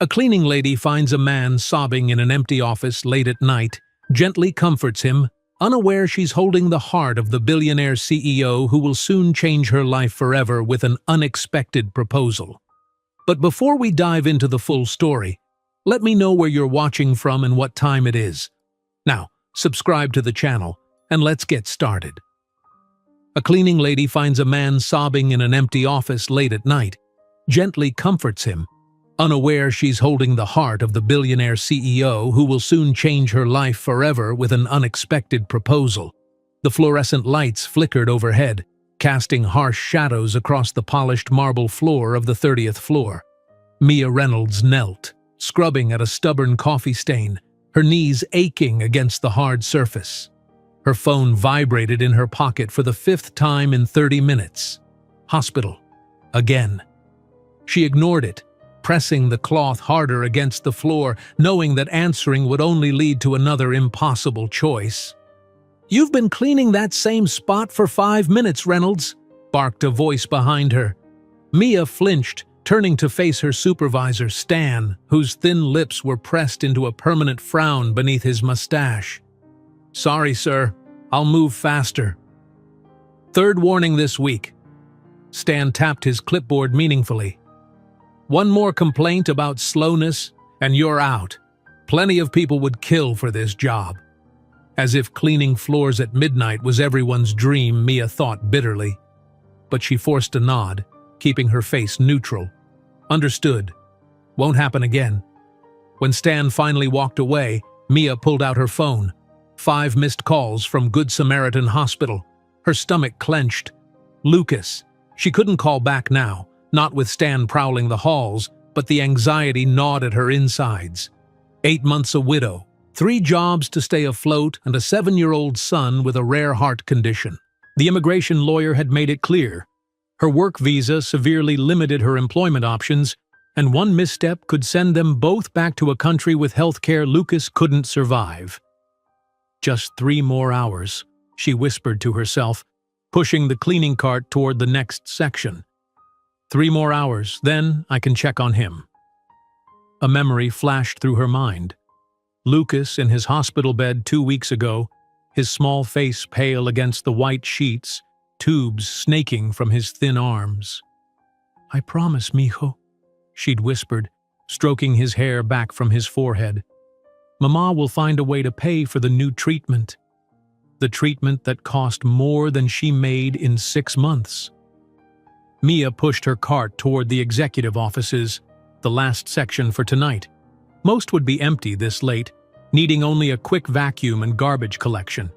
A cleaning lady finds a man sobbing in an empty office late at night, gently comforts him, unaware she's holding the heart of the billionaire CEO who will soon change her life forever with an unexpected proposal. But before we dive into the full story, let me know where you're watching from and what time it is. Now, subscribe to the channel, and let's get started. A cleaning lady finds a man sobbing in an empty office late at night, gently comforts him, unaware she's holding the heart of the billionaire CEO who will soon change her life forever with an unexpected proposal. The fluorescent lights flickered overhead, casting harsh shadows across the polished marble floor of the 30th floor. Mia Reynolds knelt, scrubbing at a stubborn coffee stain, her knees aching against the hard surface. Her phone vibrated in her pocket for the 5th time in 30 minutes. Hospital. Again. She ignored it, pressing the cloth harder against the floor, knowing that answering would only lead to another impossible choice. "You've been cleaning that same spot for 5 minutes, Reynolds," barked a voice behind her. Mia flinched, turning to face her supervisor, Stan, whose thin lips were pressed into a permanent frown beneath his mustache. "Sorry, sir. I'll move faster." "Third warning this week." Stan tapped his clipboard meaningfully. "One more complaint about slowness, and you're out. Plenty of people would kill for this job." As if cleaning floors at midnight was everyone's dream, Mia thought bitterly. But she forced a nod, keeping her face neutral. "Understood. Won't happen again." When Stan finally walked away, Mia pulled out her phone. 5 missed calls from Good Samaritan Hospital. Her stomach clenched. Lucas. She couldn't call back now, not with Stan prowling the halls, but the anxiety gnawed at her insides. 8 months a widow, 3 jobs to stay afloat, and a 7-year-old son with a rare heart condition. The immigration lawyer had made it clear. Her work visa severely limited her employment options, and one misstep could send them both back to a country with health care Lucas couldn't survive. "Just 3 more hours," she whispered to herself, pushing the cleaning cart toward the next section. 3 more hours, then I can check on him. A memory flashed through her mind. Lucas in his hospital bed 2 weeks ago, his small face pale against the white sheets, tubes snaking from his thin arms. "I promise, mijo," she'd whispered, stroking his hair back from his forehead. "Mama will find a way to pay for the new treatment." The treatment that cost more than she made in 6 months. Mia pushed her cart toward the executive offices, the last section for tonight. Most would be empty this late, needing only a quick vacuum and garbage collection.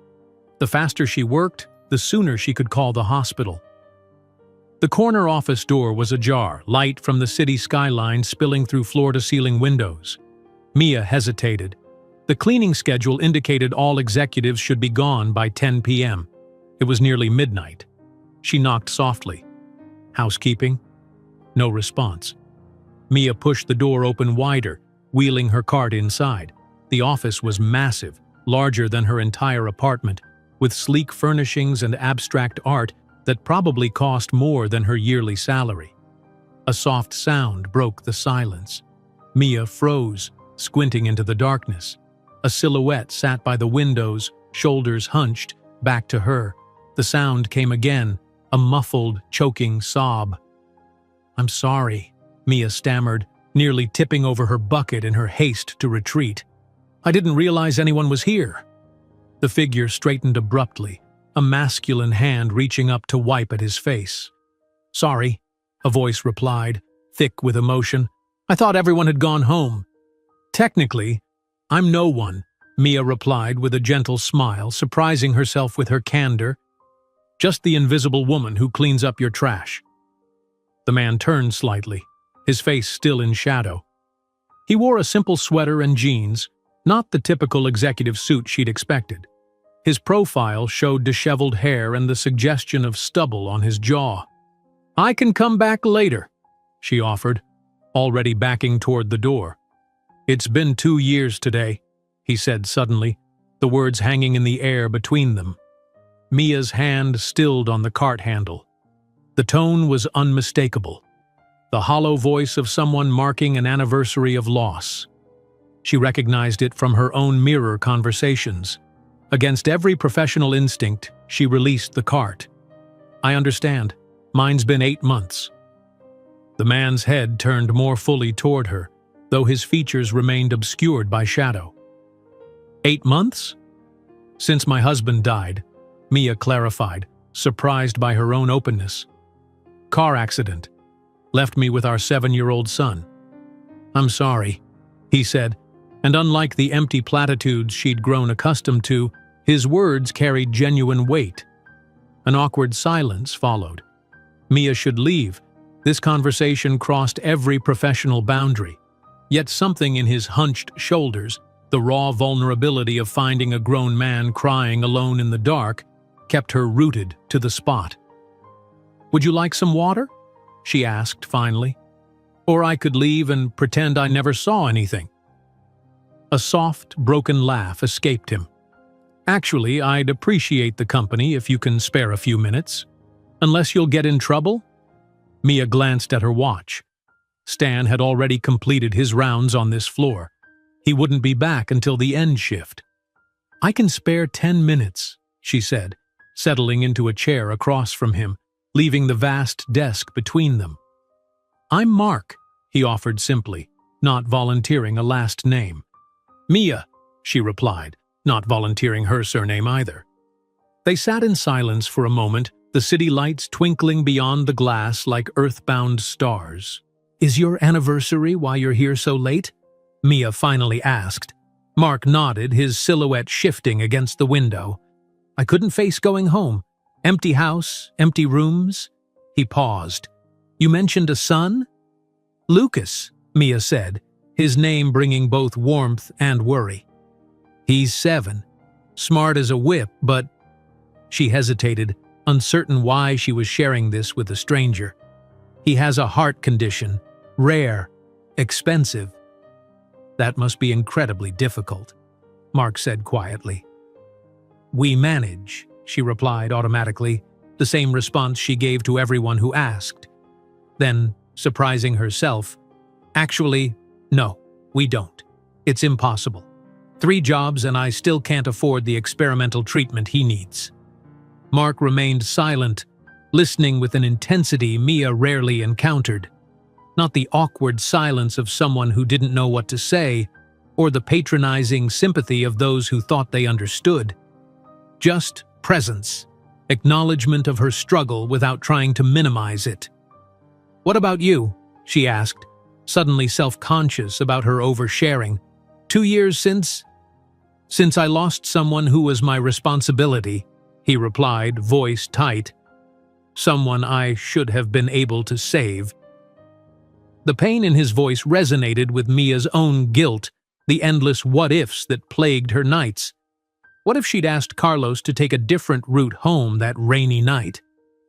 The faster she worked, the sooner she could call the hospital. The corner office door was ajar, light from the city skyline spilling through floor-to-ceiling windows. Mia hesitated. The cleaning schedule indicated all executives should be gone by 10 p.m. It was nearly midnight. She knocked softly. "Housekeeping?" No response. Mia pushed the door open wider, wheeling her cart inside. The office was massive, larger than her entire apartment, with sleek furnishings and abstract art that probably cost more than her yearly salary. A soft sound broke the silence. Mia froze, squinting into the darkness. A silhouette sat by the windows, shoulders hunched, back to her. The sound came again, a muffled, choking sob. "I'm sorry," Mia stammered, nearly tipping over her bucket in her haste to retreat. "I didn't realize anyone was here." The figure straightened abruptly, a masculine hand reaching up to wipe at his face. "Sorry," a voice replied, thick with emotion. "I thought everyone had gone home." "Technically, I'm no one," Mia replied with a gentle smile, surprising herself with her candor. "Just the invisible woman who cleans up your trash." The man turned slightly, his face still in shadow. He wore a simple sweater and jeans, not the typical executive suit she'd expected. His profile showed disheveled hair and the suggestion of stubble on his jaw. "I can come back later," she offered, already backing toward the door. "It's been 2 years today," he said suddenly, the words hanging in the air between them. Mia's hand stilled on the cart handle. The tone was unmistakable. the hollow voice of someone marking an anniversary of loss. She recognized it from her own mirror conversations. Against every professional instinct, she released the cart. "I understand. Mine's been 8 months." The man's head turned more fully toward her, though his features remained obscured by shadow. "8 months? Since my husband died," Mia clarified, surprised by her own openness. "Car accident. Left me with our 7-year-old son." "I'm sorry," he said, and unlike the empty platitudes she'd grown accustomed to, his words carried genuine weight. An awkward silence followed. Mia should leave. This conversation crossed every professional boundary. Yet something in his hunched shoulders, the raw vulnerability of finding a grown man crying alone in the dark, kept her rooted to the spot. "Would you like some water?" she asked finally. "Or I could leave and pretend I never saw anything." A soft, broken laugh escaped him. "Actually, I'd appreciate the company if you can spare a few minutes. Unless you'll get in trouble?" Mia glanced at her watch. Stan had already completed his rounds on this floor. He wouldn't be back until the end shift. "I can spare 10 minutes, she said, settling into a chair across from him, leaving the vast desk between them. "I'm Mark," he offered simply, not volunteering a last name. "Mia," she replied, not volunteering her surname either. They sat in silence for a moment, the city lights twinkling beyond the glass like earthbound stars. "Is your anniversary why you're here so late?" Mia finally asked. Mark nodded, his silhouette shifting against the window. "I couldn't face going home. Empty house, empty rooms." He paused. "You mentioned a son?" "Lucas," Mia said, his name bringing both warmth and worry. "He's 7. Smart as a whip, but—" She hesitated, uncertain why she was sharing this with a stranger. "He has a heart condition. Rare. Expensive." "That must be incredibly difficult," Mark said quietly. "We manage," she replied automatically, the same response she gave to everyone who asked. Then, surprising herself, "Actually, no, we don't. It's impossible. 3 jobs and I still can't afford the experimental treatment he needs." Mark remained silent, listening with an intensity Mia rarely encountered. Not the awkward silence of someone who didn't know what to say, or the patronizing sympathy of those who thought they understood. Just presence, acknowledgement of her struggle without trying to minimize it. "What about you?" she asked, suddenly self-conscious about her oversharing. 2 years since I lost someone who was my responsibility," he replied, voice tight. "Someone I should have been able to save." The pain in his voice resonated with Mia's own guilt, the endless what-ifs that plagued her nights. What if she'd asked Carlos to take a different route home that rainy night?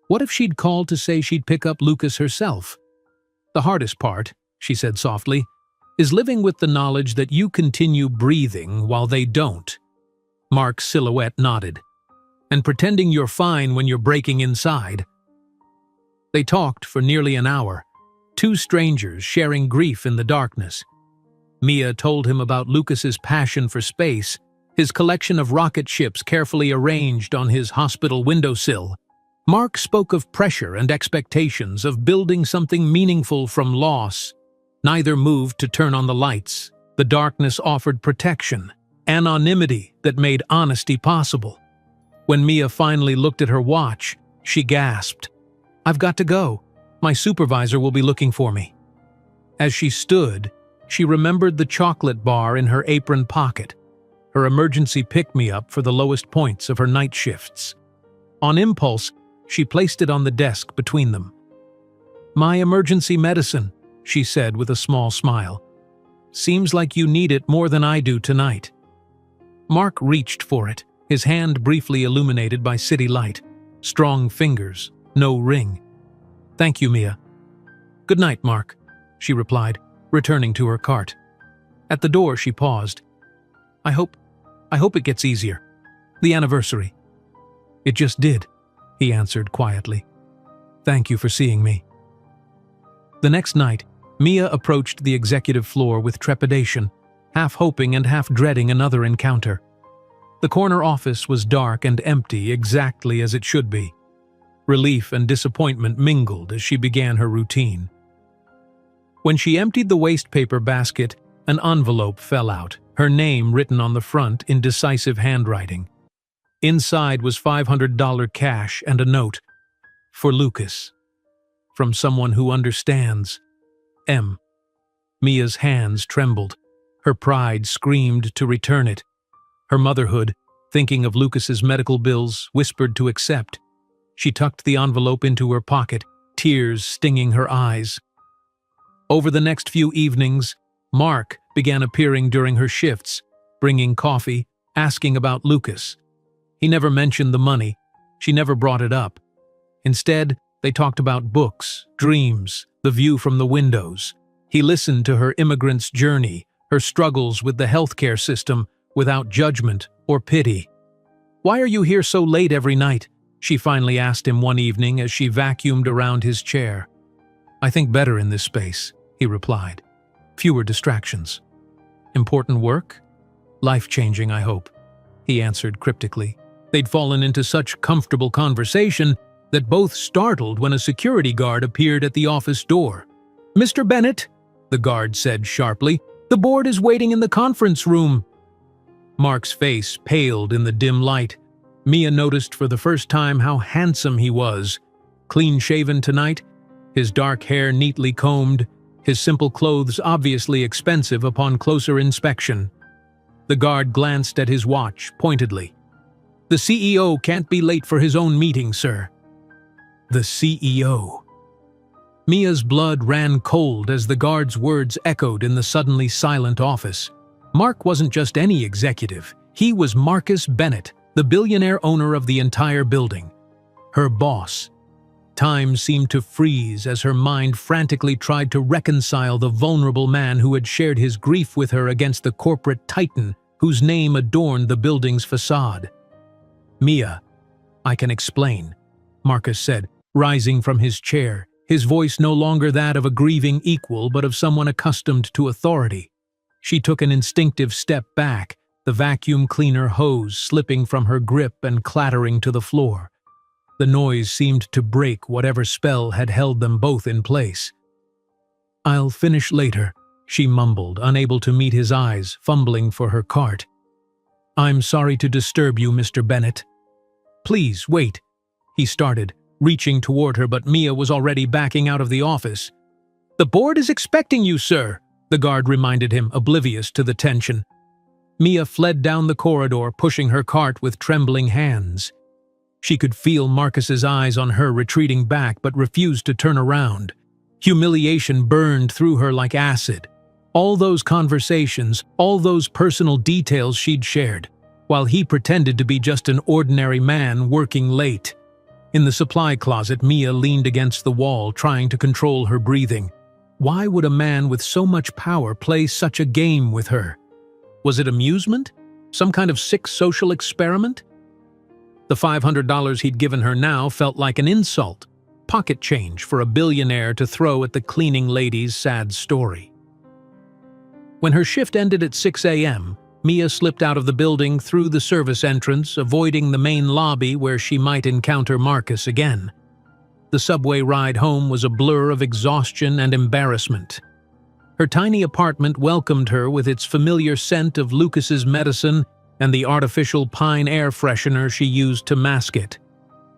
What if she'd called to say she'd pick up Lucas herself? "The hardest part," she said softly, "is living with the knowledge that you continue breathing while they don't." Mark's silhouette nodded. "And pretending you're fine when you're breaking inside." They talked for nearly an hour, 2 strangers sharing grief in the darkness. Mia told him about Lucas's passion for space, his collection of rocket ships carefully arranged on his hospital windowsill. Mark spoke of pressure and expectations of building something meaningful from loss. Neither moved to turn on the lights. The darkness offered protection, anonymity that made honesty possible. When Mia finally looked at her watch, she gasped, "I've got to go. My supervisor will be looking for me." As she stood, she remembered the chocolate bar in her apron pocket, her emergency pick-me-up for the lowest points of her night shifts. On impulse, she placed it on the desk between them. "My emergency medicine," she said with a small smile. "Seems like you need it more than I do tonight." Mark reached for it, his hand briefly illuminated by city light. Strong fingers, no ring. "Thank you, Mia." "Good night, Mark," she replied, returning to her cart. At the door, she paused. I hope it gets easier. The anniversary." "It just did," he answered quietly. "Thank you for seeing me." The next night, Mia approached the executive floor with trepidation, half hoping and half dreading another encounter. The corner office was dark and empty, exactly as it should be. Relief and disappointment mingled as she began her routine. When she emptied the waste paper basket, an envelope fell out, her name written on the front in decisive handwriting. Inside was $500 cash and a note, "For Lucas. From someone who understands. M." Mia's hands trembled. Her pride screamed to return it. Her motherhood, thinking of Lucas's medical bills, whispered to accept. She tucked the envelope into her pocket, tears stinging her eyes. Over the next few evenings, Mark began appearing during her shifts, bringing coffee, asking about Lucas. He never mentioned the money. She never brought it up. Instead, they talked about books, dreams, the view from the windows. He listened to her immigrant's journey, her struggles with the healthcare system, without judgment or pity. "Why are you here so late every night?" she finally asked him one evening as she vacuumed around his chair. "I think better in this space," he replied. "Fewer distractions." "Important work? Life-changing, I hope," he answered cryptically. They'd fallen into such comfortable conversation that both startled when a security guard appeared at the office door. "Mr. Bennett," the guard said sharply, "the board is waiting in the conference room." Mark's face paled in the dim light. Mia noticed for the first time how handsome he was. Clean-shaven tonight, his dark hair neatly combed, his simple clothes obviously expensive upon closer inspection. The guard glanced at his watch pointedly. "The CEO can't be late for his own meeting, sir." The CEO. Mia's blood ran cold as the guard's words echoed in the suddenly silent office. Mark wasn't just any executive. He was Marcus Bennett, the billionaire owner of the entire building. Her boss. Time seemed to freeze as her mind frantically tried to reconcile the vulnerable man who had shared his grief with her against the corporate titan whose name adorned the building's facade. "Mia, I can explain," Marcus said, rising from his chair, his voice no longer that of a grieving equal but of someone accustomed to authority. She took an instinctive step back, the vacuum cleaner hose slipping from her grip and clattering to the floor. The noise seemed to break whatever spell had held them both in place. "I'll finish later," she mumbled, unable to meet his eyes, fumbling for her cart. "I'm sorry to disturb you, Mr. Bennett." "Please, wait," he started, reaching toward her, but Mia was already backing out of the office. "The board is expecting you, sir," the guard reminded him, oblivious to the tension. Mia fled down the corridor, pushing her cart with trembling hands. She could feel Marcus's eyes on her retreating back but refused to turn around. Humiliation burned through her like acid. All those conversations, all those personal details she'd shared, while he pretended to be just an ordinary man working late. In the supply closet, Mia leaned against the wall, trying to control her breathing. Why would a man with so much power play such a game with her? Was it amusement? Some kind of sick social experiment? The $500 he'd given her now felt like an insult, pocket change for a billionaire to throw at the cleaning lady's sad story. When her shift ended at 6 a.m., Mia slipped out of the building through the service entrance, avoiding the main lobby where she might encounter Marcus again. The subway ride home was a blur of exhaustion and embarrassment. Her tiny apartment welcomed her with its familiar scent of Lucas's medicine and the artificial pine air freshener she used to mask it.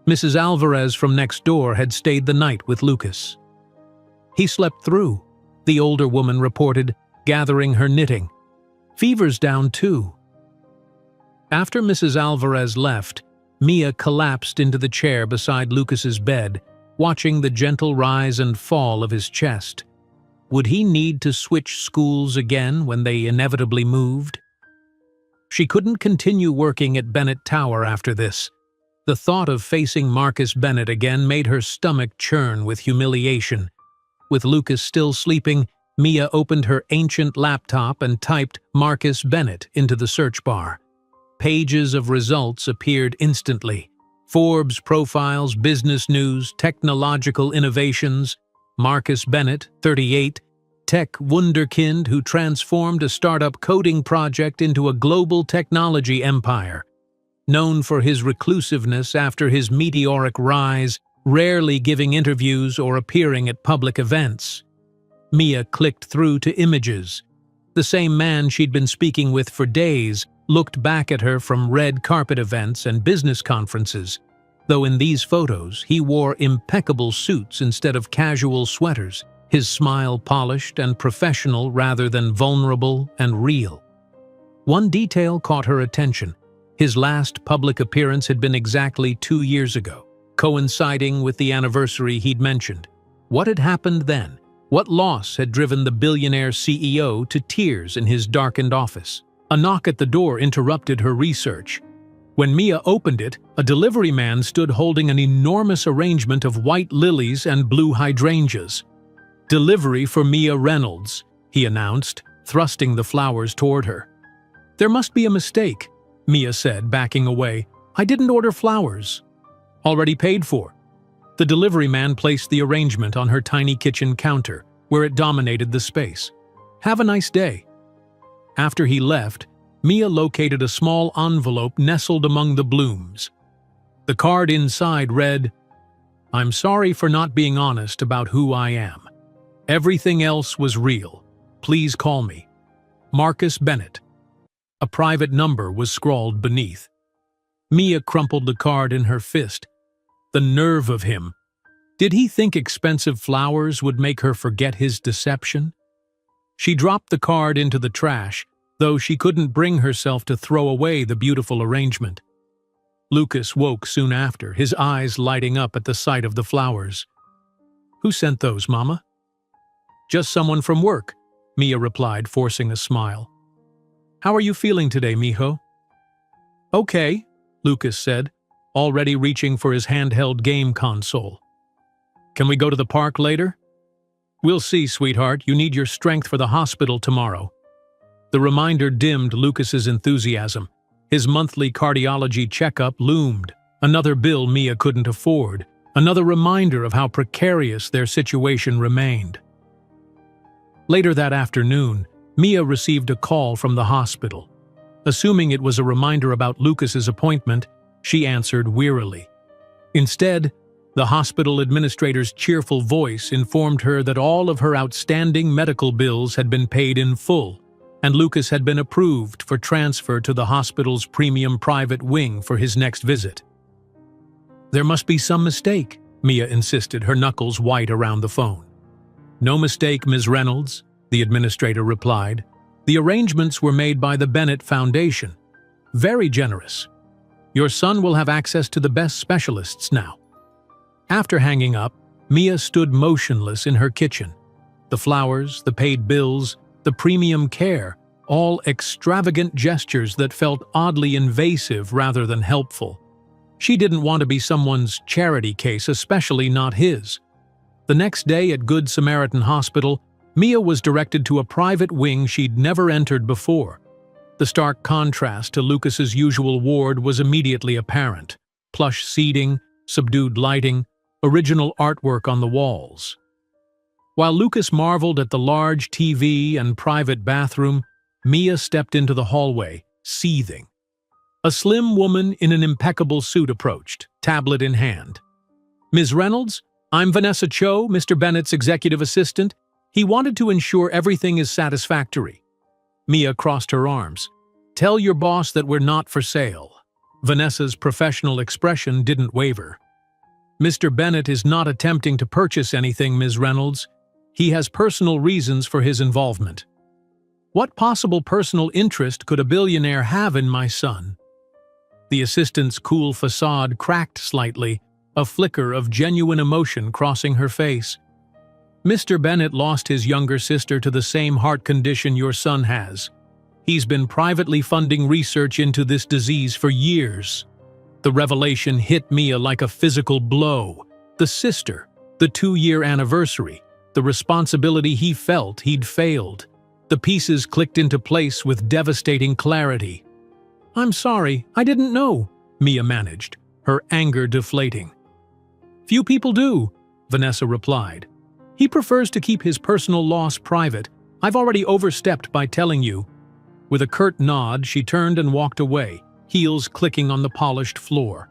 Mrs. Alvarez from next door had stayed the night with Lucas. "He slept through," the older woman reported, gathering her knitting. "Fever's down too." After Mrs. Alvarez left, Mia collapsed into the chair beside Lucas's bed, watching the gentle rise and fall of his chest. Would he need to switch schools again when they inevitably moved? She couldn't continue working at Bennett Tower after this. The thought of facing Marcus Bennett again made her stomach churn with humiliation. With Lucas still sleeping, Mia opened her ancient laptop and typed Marcus Bennett into the search bar. Pages of results appeared instantly. Forbes profiles, business news, technological innovations. Marcus Bennett, 38, tech wunderkind who transformed a startup coding project into a global technology empire. Known for his reclusiveness after his meteoric rise, rarely giving interviews or appearing at public events. Mia clicked through to images. The same man she'd been speaking with for days looked back at her from red carpet events and business conferences, though in these photos he wore impeccable suits instead of casual sweaters, his smile polished and professional rather than vulnerable and real. One detail caught her attention. His last public appearance had been exactly 2 years ago, coinciding with the anniversary he'd mentioned. What had happened then? What loss had driven the billionaire CEO to tears in his darkened office? A knock at the door interrupted her research. When Mia opened it, a delivery man stood holding an enormous arrangement of white lilies and blue hydrangeas. "Delivery for Mia Reynolds," he announced, thrusting the flowers toward her. "There must be a mistake," Mia said, backing away. "I didn't order flowers." "Already paid for." The delivery man placed the arrangement on her tiny kitchen counter, where it dominated the space. "Have a nice day." After he left, Mia located a small envelope nestled among the blooms. The card inside read, "I'm sorry for not being honest about who I am. Everything else was real. Please call me. Marcus Bennett." A private number was scrawled beneath. Mia crumpled the card in her fist. The nerve of him. Did he think expensive flowers would make her forget his deception? She dropped the card into the trash, though she couldn't bring herself to throw away the beautiful arrangement. Lucas woke soon after, his eyes lighting up at the sight of the flowers. "Who sent those, Mama?" "Just someone from work," Mia replied, forcing a smile. "How are you feeling today, mijo?" "Okay," Lucas said, already reaching for his handheld game console. "Can we go to the park later?" "We'll see, sweetheart. You need your strength for the hospital tomorrow." The reminder dimmed Lucas's enthusiasm. His monthly cardiology checkup loomed. Another bill Mia couldn't afford. Another reminder of how precarious their situation remained. Later that afternoon, Mia received a call from the hospital. Assuming it was a reminder about Lucas's appointment, she answered wearily. Instead, the hospital administrator's cheerful voice informed her that all of her outstanding medical bills had been paid in full, and Lucas had been approved for transfer to the hospital's premium private wing for his next visit. "There must be some mistake," Mia insisted, her knuckles white around the phone. "No mistake, Ms. Reynolds," the administrator replied. "The arrangements were made by the Bennett Foundation. Very generous. Your son will have access to the best specialists now." After hanging up, Mia stood motionless in her kitchen. The flowers, the paid bills, the premium care, all extravagant gestures that felt oddly invasive rather than helpful. She didn't want to be someone's charity case, especially not his. The next day at Good Samaritan Hospital, Mia was directed to a private wing she'd never entered before. The stark contrast to Lucas's usual ward was immediately apparent. Plush seating, subdued lighting, original artwork on the walls. While Lucas marveled at the large TV and private bathroom, Mia stepped into the hallway, seething. A slim woman in an impeccable suit approached, tablet in hand. "Ms. Reynolds, I'm Vanessa Cho, Mr. Bennett's executive assistant. He wanted to ensure everything is satisfactory." Mia crossed her arms. "Tell your boss that we're not for sale." Vanessa's professional expression didn't waver. "Mr. Bennett is not attempting to purchase anything, Ms. Reynolds. He has personal reasons for his involvement." "What possible personal interest could a billionaire have in my son?" The assistant's cool facade cracked slightly, a flicker of genuine emotion crossing her face. "Mr. Bennett lost his younger sister to the same heart condition your son has. He's been privately funding research into this disease for years." The revelation hit Mia like a physical blow. The sister, the 2-year anniversary, the responsibility he felt he'd failed. The pieces clicked into place with devastating clarity. "I'm sorry, I didn't know," Mia managed, her anger deflating. "Few people do," Vanessa replied. He prefers to keep his personal loss private. I've already overstepped by telling you." With a curt nod, she turned and walked away, heels clicking on the polished floor.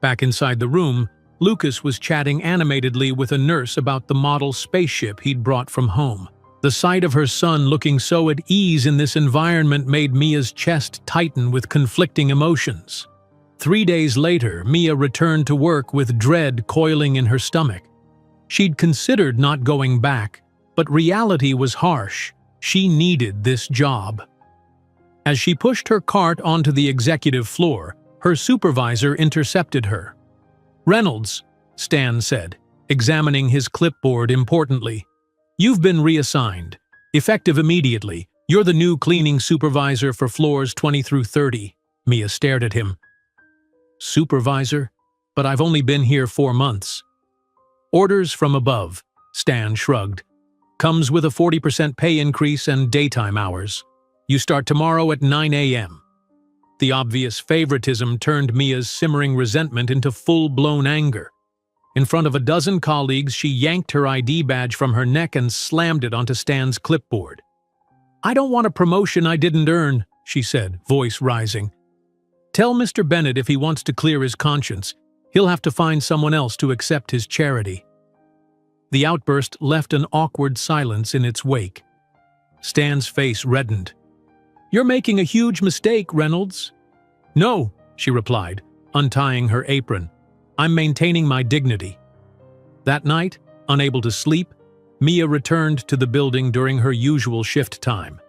Back inside the room, Lucas was chatting animatedly with a nurse about the model spaceship he'd brought from home. The sight of her son looking so at ease in this environment made Mia's chest tighten with conflicting emotions. 3 days later, Mia returned to work with dread coiling in her stomach. She'd considered not going back, but reality was harsh. She needed this job. As she pushed her cart onto the executive floor, her supervisor intercepted her. "Reynolds," Stan said, examining his clipboard importantly. "You've been reassigned. Effective immediately. You're the new cleaning supervisor for floors 20 through 30. Mia stared at him. "Supervisor? But I've only been here 4 months." "Orders from above," Stan shrugged. "Comes with a 40% pay increase and daytime hours. You start tomorrow at 9 a.m. The obvious favoritism turned Mia's simmering resentment into full-blown anger. In front of a dozen colleagues, she yanked her ID badge from her neck and slammed it onto Stan's clipboard. "I don't want a promotion I didn't earn," she said, voice rising. "Tell Mr. Bennett if he wants to clear his conscience, he'll have to find someone else to accept his charity." The outburst left an awkward silence in its wake. Stan's face reddened. "You're making a huge mistake, Reynolds." "No," she replied, untying her apron. "I'm maintaining my dignity." That night, unable to sleep, Mia returned to the building during her usual shift time.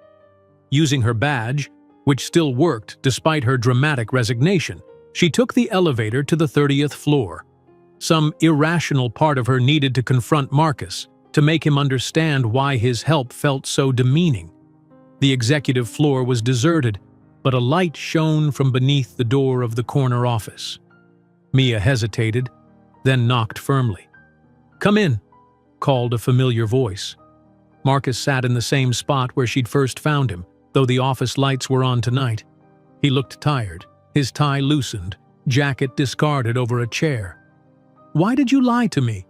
Using her badge, which still worked despite her dramatic resignation, she took the elevator to the 30th floor. Some irrational part of her needed to confront Marcus, to make him understand why his help felt so demeaning. The executive floor was deserted, but a light shone from beneath the door of the corner office. Mia hesitated, then knocked firmly. "Come in," called a familiar voice. Marcus sat in the same spot where she'd first found him, though the office lights were on tonight. He looked tired, his tie loosened, jacket discarded over a chair. "Why did you lie to me?"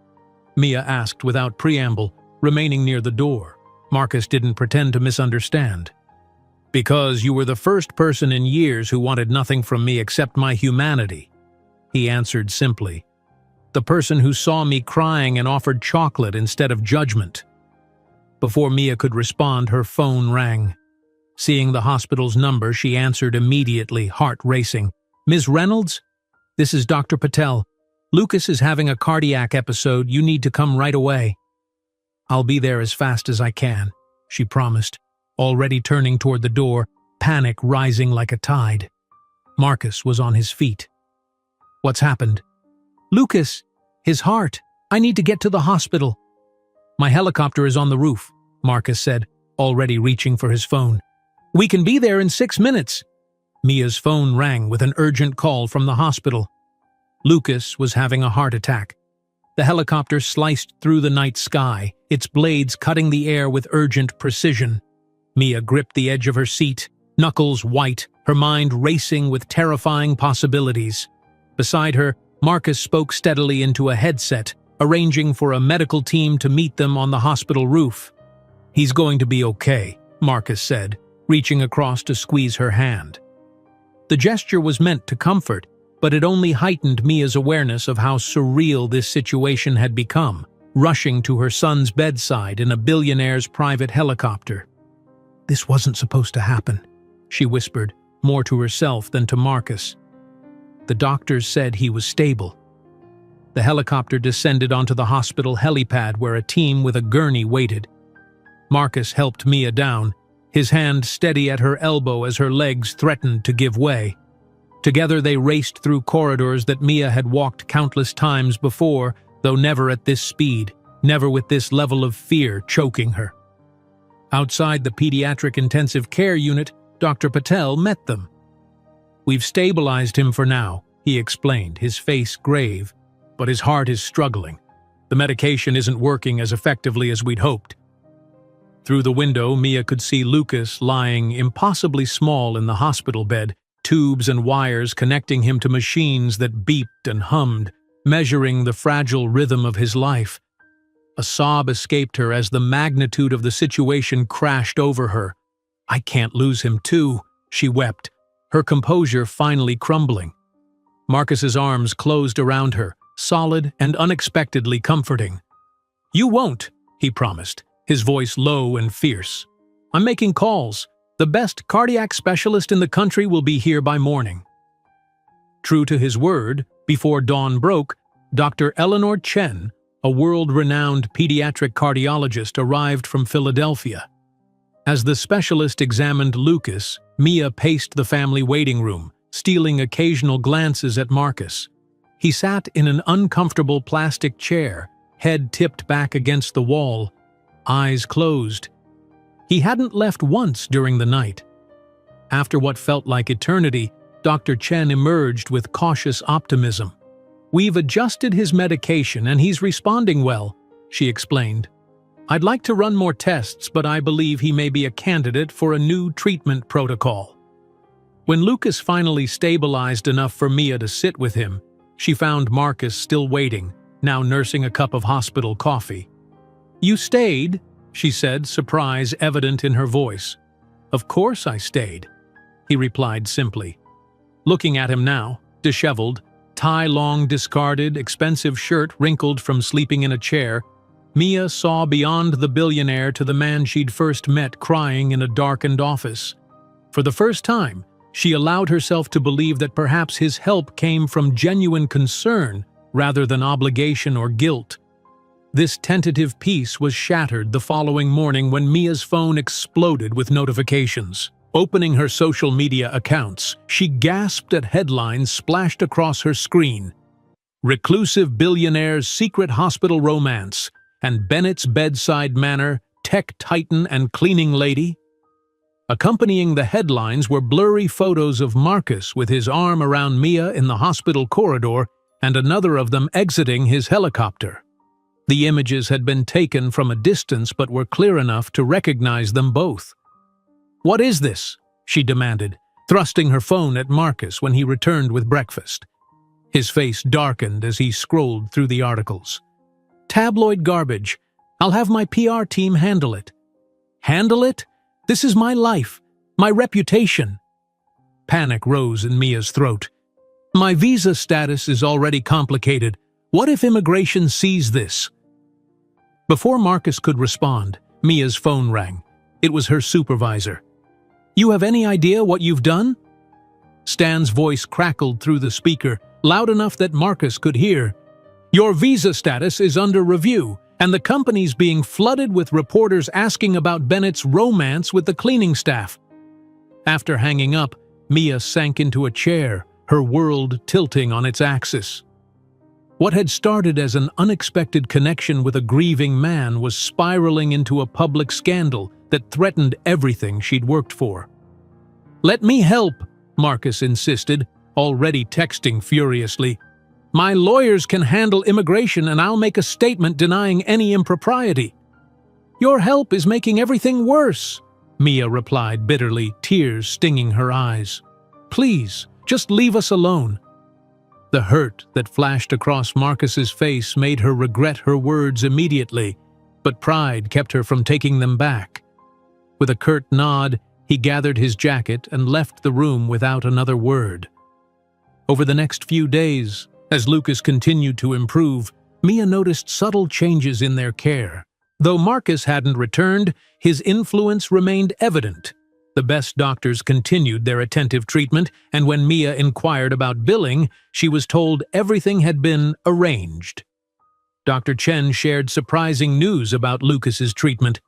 Mia asked without preamble, remaining near the door. Marcus didn't pretend to misunderstand. "Because you were the first person in years who wanted nothing from me except my humanity," he answered simply. "The person who saw me crying and offered chocolate instead of judgment." Before Mia could respond, her phone rang. Seeing the hospital's number, she answered immediately, heart racing. "Ms. Reynolds? This is Dr. Patel. Lucas is having a cardiac episode. You need to come right away." "I'll be there as fast as I can," she promised, already turning toward the door, panic rising like a tide. Marcus was on his feet. "What's happened?" "Lucas, his heart. I need to get to the hospital." "My helicopter is on the roof," Marcus said, already reaching for his phone. "We can be there in 6 minutes." Mia's phone rang with an urgent call from the hospital. Lucas was having a heart attack. The helicopter sliced through the night sky, its blades cutting the air with urgent precision. Mia gripped the edge of her seat, knuckles white, her mind racing with terrifying possibilities. Beside her, Marcus spoke steadily into a headset, arranging for a medical team to meet them on the hospital roof. "He's going to be okay," Marcus said, reaching across to squeeze her hand. The gesture was meant to comfort, but it only heightened Mia's awareness of how surreal this situation had become, rushing to her son's bedside in a billionaire's private helicopter. "This wasn't supposed to happen," she whispered, more to herself than to Marcus. The doctors said he was stable. The helicopter descended onto the hospital helipad where a team with a gurney waited. Marcus helped Mia down, his hand steady at her elbow as her legs threatened to give way. Together they raced through corridors that Mia had walked countless times before, though never at this speed, never with this level of fear choking her. Outside the pediatric intensive care unit, Dr. Patel met them. "We've stabilized him for now," he explained, his face grave, "but his heart is struggling. The medication isn't working as effectively as we'd hoped." Through the window, Mia could see Lucas lying impossibly small in the hospital bed, tubes and wires connecting him to machines that beeped and hummed, measuring the fragile rhythm of his life. A sob escaped her as the magnitude of the situation crashed over her. "I can't lose him too," she wept, her composure finally crumbling. Marcus's arms closed around her, solid and unexpectedly comforting. "You won't," he promised, his voice low and fierce. "I'm making calls. The best cardiac specialist in the country will be here by morning." True to his word, before dawn broke, Dr. Eleanor Chen, a world-renowned pediatric cardiologist, arrived from Philadelphia. As the specialist examined Lucas, Mia paced the family waiting room, stealing occasional glances at Marcus. He sat in an uncomfortable plastic chair, head tipped back against the wall, eyes closed. He hadn't left once during the night. After what felt like eternity, Dr. Chen emerged with cautious optimism. "We've adjusted his medication and he's responding well," she explained. "I'd like to run more tests, but I believe he may be a candidate for a new treatment protocol." When Lucas finally stabilized enough for Mia to sit with him, she found Marcus still waiting, now nursing a cup of hospital coffee. "You stayed?" she said, surprise evident in her voice. "Of course I stayed," he replied simply. Looking at him now, disheveled, tie long discarded, expensive shirt wrinkled from sleeping in a chair, Mia saw beyond the billionaire to the man she'd first met crying in a darkened office. For the first time, she allowed herself to believe that perhaps his help came from genuine concern rather than obligation or guilt. This tentative peace was shattered the following morning when Mia's phone exploded with notifications. Opening her social media accounts, she gasped at headlines splashed across her screen. "Reclusive billionaire's secret hospital romance," and "Bennett's bedside manner, tech titan and cleaning lady." Accompanying the headlines were blurry photos of Marcus with his arm around Mia in the hospital corridor and another of them exiting his helicopter. The images had been taken from a distance but were clear enough to recognize them both. "What is this?" she demanded, thrusting her phone at Marcus when he returned with breakfast. His face darkened as he scrolled through the articles. "Tabloid garbage. I'll have my PR team handle it." "Handle it? This is my life, my reputation." Panic rose in Mia's throat. "My visa status is already complicated. What if immigration sees this?" Before Marcus could respond, Mia's phone rang. It was her supervisor. "You have any idea what you've done?" Stan's voice crackled through the speaker, loud enough that Marcus could hear. "Your visa status is under review, and the company's being flooded with reporters asking about Bennett's romance with the cleaning staff." After hanging up, Mia sank into a chair, her world tilting on its axis. What had started as an unexpected connection with a grieving man was spiraling into a public scandal that threatened everything she'd worked for. "Let me help," Marcus insisted, already texting furiously. "My lawyers can handle immigration and I'll make a statement denying any impropriety." "Your help is making everything worse," Mia replied bitterly, tears stinging her eyes. "Please, just leave us alone." The hurt that flashed across Marcus's face made her regret her words immediately, but pride kept her from taking them back. With a curt nod, he gathered his jacket and left the room without another word. Over the next few days, as Lucas continued to improve, Mia noticed subtle changes in their care. Though Marcus hadn't returned, his influence remained evident. The best doctors continued their attentive treatment, and when Mia inquired about billing, she was told everything had been arranged. Dr. Chen shared surprising news about Lucas's treatment.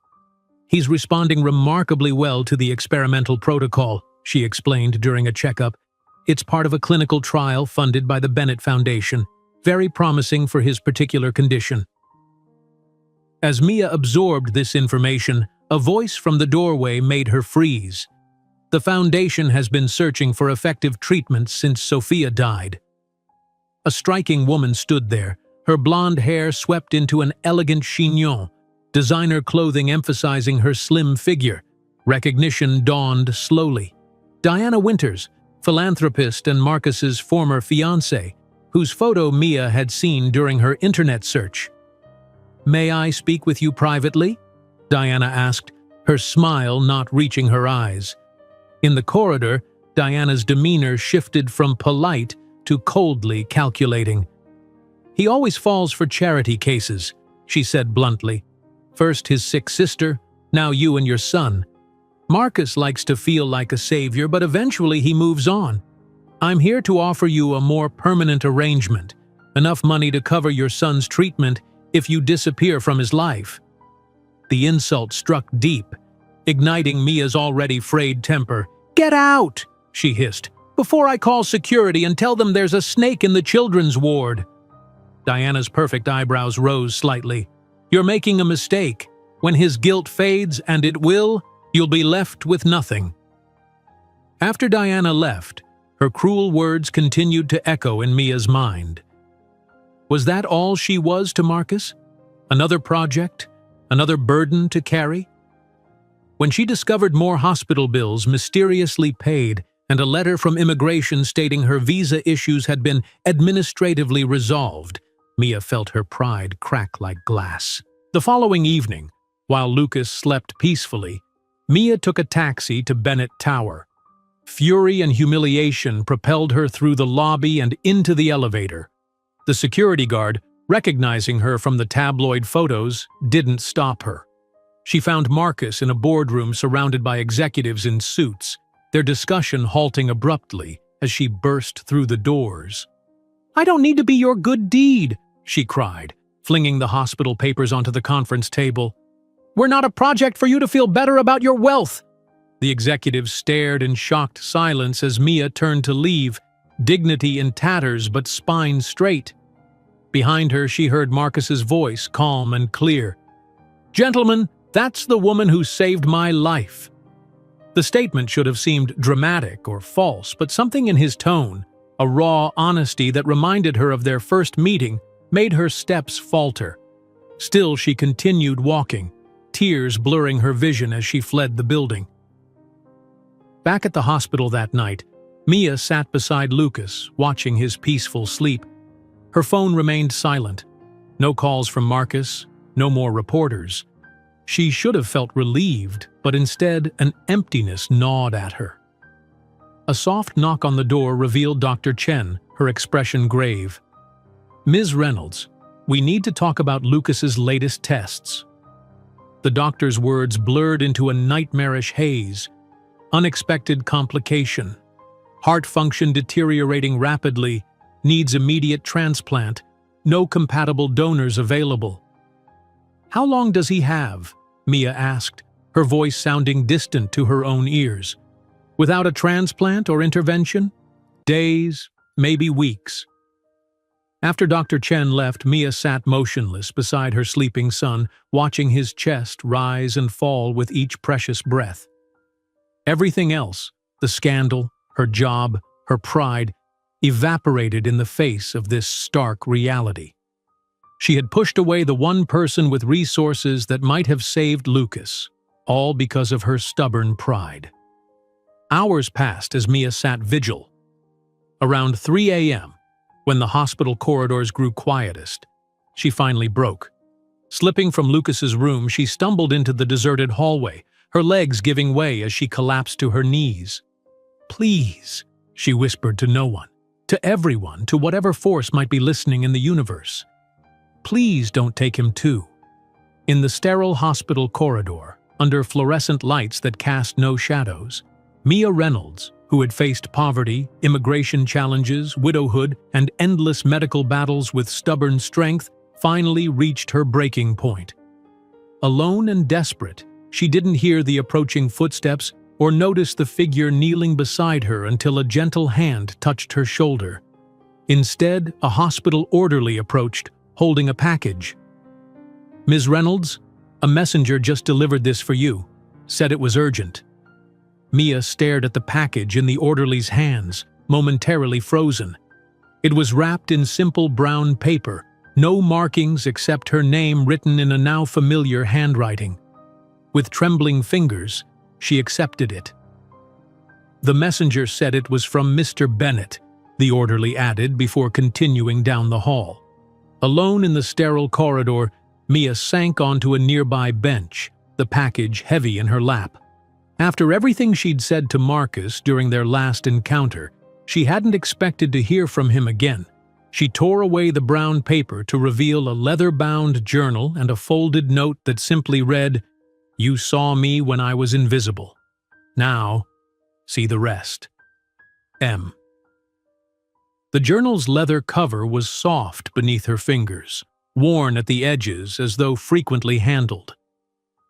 "He's responding remarkably well to the experimental protocol," she explained during a checkup. "It's part of a clinical trial funded by the Bennett Foundation, very promising for his particular condition." As Mia absorbed this information, a voice from the doorway made her freeze. "The Foundation has been searching for effective treatments since Sophia died." A striking woman stood there, her blonde hair swept into an elegant chignon, designer clothing emphasizing her slim figure. Recognition dawned slowly. Diana Winters, philanthropist and Marcus's former fiancée, whose photo Mia had seen during her internet search. "May I speak with you privately?" Diana asked, her smile not reaching her eyes. In the corridor, Diana's demeanor shifted from polite to coldly calculating. "He always falls for charity cases," she said bluntly. "First his sick sister, now you and your son. Marcus likes to feel like a savior, but eventually he moves on. I'm here to offer you a more permanent arrangement, enough money to cover your son's treatment if you disappear from his life." The insult struck deep, igniting Mia's already frayed temper. "Get out!" she hissed, "before I call security and tell them there's a snake in the children's ward." Diana's perfect eyebrows rose slightly. "You're making a mistake. When his guilt fades, and it will, you'll be left with nothing." After Diana left, her cruel words continued to echo in Mia's mind. Was that all she was to Marcus? Another project? Another burden to carry? When she discovered more hospital bills mysteriously paid and a letter from immigration stating her visa issues had been administratively resolved, Mia felt her pride crack like glass. The following evening, while Lucas slept peacefully, Mia took a taxi to Bennett Tower. Fury and humiliation propelled her through the lobby and into the elevator. The security guard, recognizing her from the tabloid photos, didn't stop her. She found Marcus in a boardroom surrounded by executives in suits, their discussion halting abruptly as she burst through the doors. "I don't need to be your good deed," she cried, flinging the hospital papers onto the conference table. "We're not a project for you to feel better about your wealth." The executives stared in shocked silence as Mia turned to leave, dignity in tatters but spine straight. Behind her, she heard Marcus's voice, calm and clear. "Gentlemen, that's the woman who saved my life." The statement should have seemed dramatic or false, but something in his tone, a raw honesty that reminded her of their first meeting, made her steps falter. Still, she continued walking, tears blurring her vision as she fled the building. Back at the hospital that night, Mia sat beside Lucas, watching his peaceful sleep. Her phone remained silent. No calls from Marcus, no more reporters. She should have felt relieved, but instead an emptiness gnawed at her. A soft knock on the door revealed Dr. Chen, her expression grave. "Ms. Reynolds, we need to talk about Lucas's latest tests." The doctor's words blurred into a nightmarish haze. "Unexpected complication. Heart function deteriorating rapidly. Needs immediate transplant. No compatible donors available." "How long does he have?" Mia asked, her voice sounding distant to her own ears. "Without a transplant or intervention? Days, maybe weeks." After Dr. Chen left, Mia sat motionless beside her sleeping son, watching his chest rise and fall with each precious breath. Everything else, the scandal, her job, her pride, evaporated in the face of this stark reality. She had pushed away the one person with resources that might have saved Lucas, all because of her stubborn pride. Hours passed as Mia sat vigil. Around 3 a.m., when the hospital corridors grew quietest, she finally broke. Slipping from Lucas's room, she stumbled into the deserted hallway, her legs giving way as she collapsed to her knees. "Please," she whispered to no one, to everyone, to whatever force might be listening in the universe. "Please don't take him too." In the sterile hospital corridor, under fluorescent lights that cast no shadows, Mia Reynolds, who had faced poverty, immigration challenges, widowhood, and endless medical battles with stubborn strength, finally reached her breaking point. Alone and desperate, she didn't hear the approaching footsteps or notice the figure kneeling beside her until a gentle hand touched her shoulder. Instead, a hospital orderly approached, holding a package. "Ms. Reynolds, a messenger just delivered this for you. Said it was urgent." Mia stared at the package in the orderly's hands, momentarily frozen. It was wrapped in simple brown paper, no markings except her name written in a now familiar handwriting. With trembling fingers, she accepted it. "The messenger said it was from Mr. Bennett," the orderly added before continuing down the hall. Alone in the sterile corridor, Mia sank onto a nearby bench, the package heavy in her lap. After everything she'd said to Marcus during their last encounter, she hadn't expected to hear from him again. She tore away the brown paper to reveal a leather-bound journal and a folded note that simply read, "You saw me when I was invisible. Now, see the rest. M." The journal's leather cover was soft beneath her fingers, worn at the edges as though frequently handled.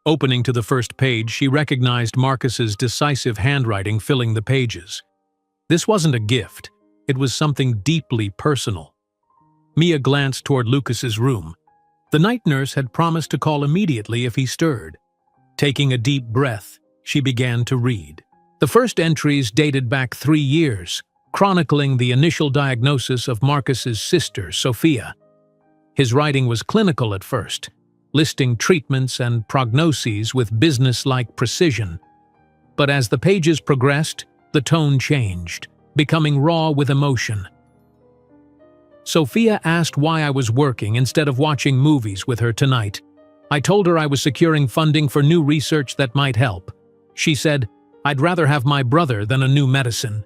Opening to the first page, she recognized Marcus's decisive handwriting filling the pages. This wasn't a gift, it was something deeply personal. Mia glanced toward Lucas's room. The night nurse had promised to call immediately if he stirred. Taking a deep breath, she began to read. The first entries dated back 3 years, chronicling the initial diagnosis of Marcus's sister, Sophia. His writing was clinical at first, listing treatments and prognoses with business-like precision. But as the pages progressed, the tone changed, becoming raw with emotion. Sophia asked why I was working instead of watching movies with her tonight. I told her I was securing funding for new research that might help. She said, "I'd rather have my brother than a new medicine."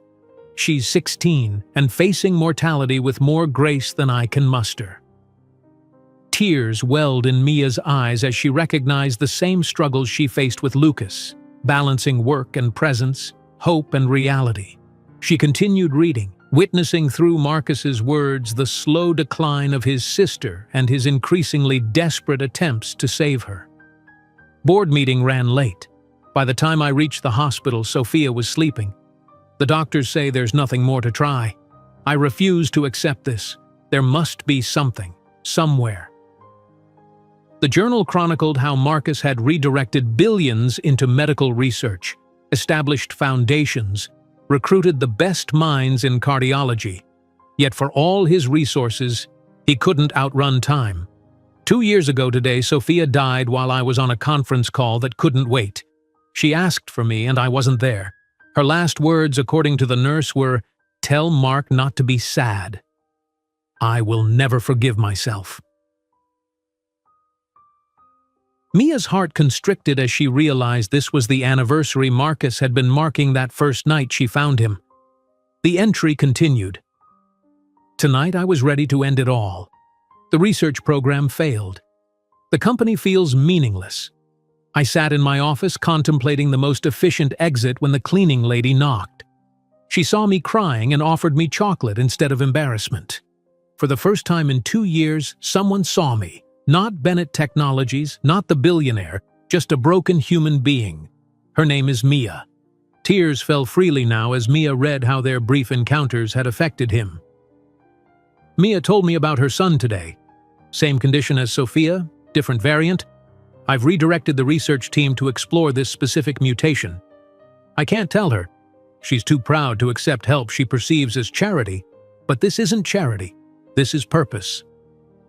She's 16 and facing mortality with more grace than I can muster. Tears welled in Mia's eyes as she recognized the same struggles she faced with Lucas, balancing work and presence, hope and reality. She continued reading, witnessing through Marcus's words the slow decline of his sister and his increasingly desperate attempts to save her. Board meeting ran late. By the time I reached the hospital, Sophia was sleeping. The doctors say there's nothing more to try. I refuse to accept this. There must be something, somewhere. The journal chronicled how Marcus had redirected billions into medical research, established foundations, recruited the best minds in cardiology. Yet for all his resources, he couldn't outrun time. 2 years ago today, Sophia died while I was on a conference call that couldn't wait. She asked for me and I wasn't there. Her last words, according to the nurse, were, "Tell Mark not to be sad." I will never forgive myself. Mia's heart constricted as she realized this was the anniversary Marcus had been marking that first night she found him. The entry continued. "Tonight I was ready to end it all. The research program failed. The company feels meaningless. I sat in my office contemplating the most efficient exit when the cleaning lady knocked. She saw me crying and offered me chocolate instead of embarrassment. For the first time in 2 years, someone saw me. Not Bennett Technologies, not the billionaire, just a broken human being. Her name is Mia." Tears fell freely now as Mia read how their brief encounters had affected him. "Mia told me about her son today. Same condition as Sophia, different variant. I've redirected the research team to explore this specific mutation. I can't tell her. She's too proud to accept help she perceives as charity. But this isn't charity. This is purpose."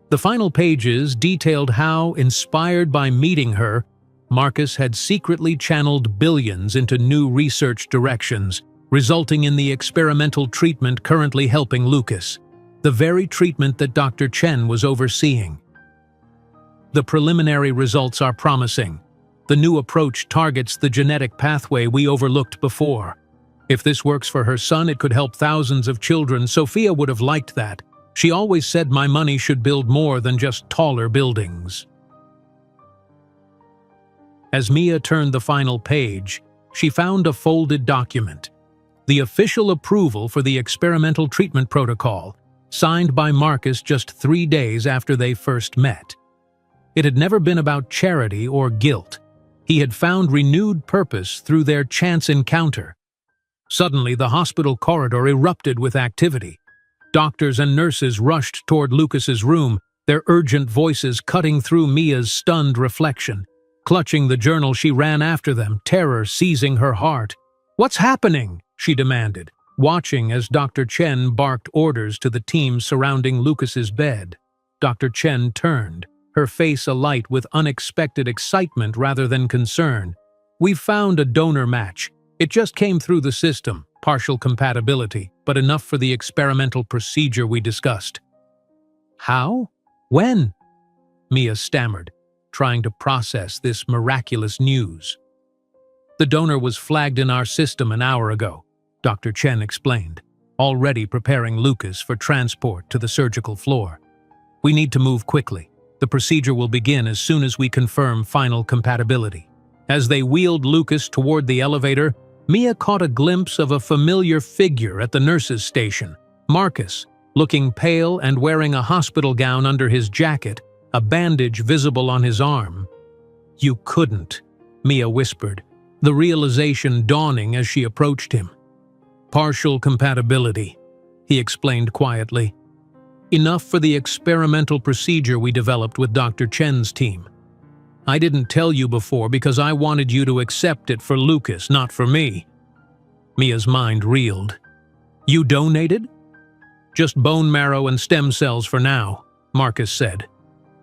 The final pages detailed how, inspired by meeting her, Marcus had secretly channeled billions into new research directions, resulting in the experimental treatment currently helping Lucas, the very treatment that Dr. Chen was overseeing. The preliminary results are promising. The new approach targets the genetic pathway we overlooked before. If this works for her son, it could help thousands of children. Sophia would have liked that. She always said my money should build more than just taller buildings. As Mia turned the final page, she found a folded document. The official approval for the experimental treatment protocol, signed by Marcus just 3 days after they first met. It had never been about charity or guilt. He had found renewed purpose through their chance encounter. Suddenly, the hospital corridor erupted with activity. Doctors and nurses rushed toward Lucas's room, their urgent voices cutting through Mia's stunned reflection. Clutching the journal, she ran after them, terror seizing her heart. "What's happening?" she demanded, watching as Dr. Chen barked orders to the team surrounding Lucas's bed. Dr. Chen turned, her face alight with unexpected excitement rather than concern. "We've found a donor match. It just came through the system. Partial compatibility, but enough for the experimental procedure we discussed." "How? When?" Mia stammered, trying to process this miraculous news. The donor was flagged in our system an hour ago, Dr. Chen explained, already preparing Lucas for transport to the surgical floor. We need to move quickly. The procedure will begin as soon as we confirm final compatibility. As they wheeled Lucas toward the elevator, Mia caught a glimpse of a familiar figure at the nurse's station, Marcus, looking pale and wearing a hospital gown under his jacket, a bandage visible on his arm. "You couldn't," Mia whispered, the realization dawning as she approached him. "Partial compatibility," he explained quietly. "Enough for the experimental procedure we developed with Dr. Chen's team. I didn't tell you before because I wanted you to accept it for Lucas, not for me." Mia's mind reeled. "You donated?" "Just bone marrow and stem cells for now," Marcus said.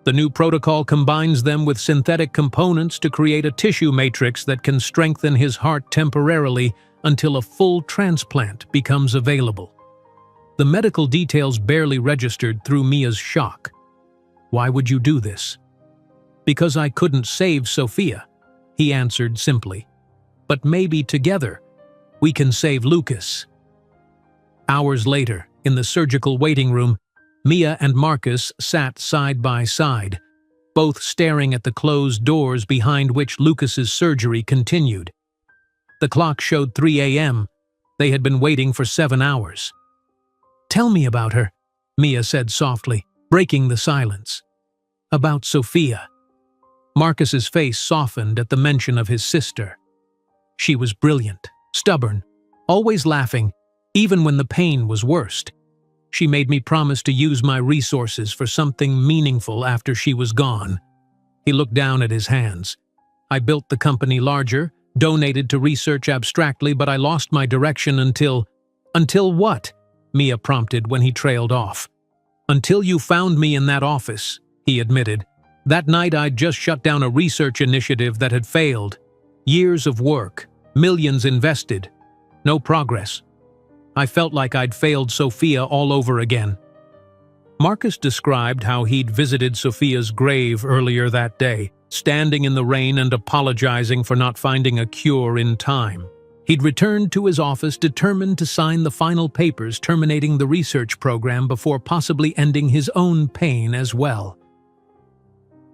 "The new protocol combines them with synthetic components to create a tissue matrix that can strengthen his heart temporarily until a full transplant becomes available." The medical details barely registered through Mia's shock. "Why would you do this?" "Because I couldn't save Sophia," he answered simply. "But maybe together, we can save Lucas." Hours later, in the surgical waiting room, Mia and Marcus sat side by side, both staring at the closed doors behind which Lucas's surgery continued. The clock showed 3 a.m. They had been waiting for 7 hours. "Tell me about her," Mia said softly, breaking the silence. "About Sophia." Marcus's face softened at the mention of his sister. "She was brilliant, stubborn, always laughing, even when the pain was worst. She made me promise to use my resources for something meaningful after she was gone." He looked down at his hands. "I built the company larger, donated to research abstractly, but I lost my direction until..." "Until what?" Mia prompted when he trailed off. "Until you found me in that office," he admitted. "That night I'd just shut down a research initiative that had failed. Years of work, millions invested, no progress. I felt like I'd failed Sophia all over again." Marcus described how he'd visited Sophia's grave earlier that day, standing in the rain and apologizing for not finding a cure in time. He'd returned to his office determined to sign the final papers terminating the research program before possibly ending his own pain as well.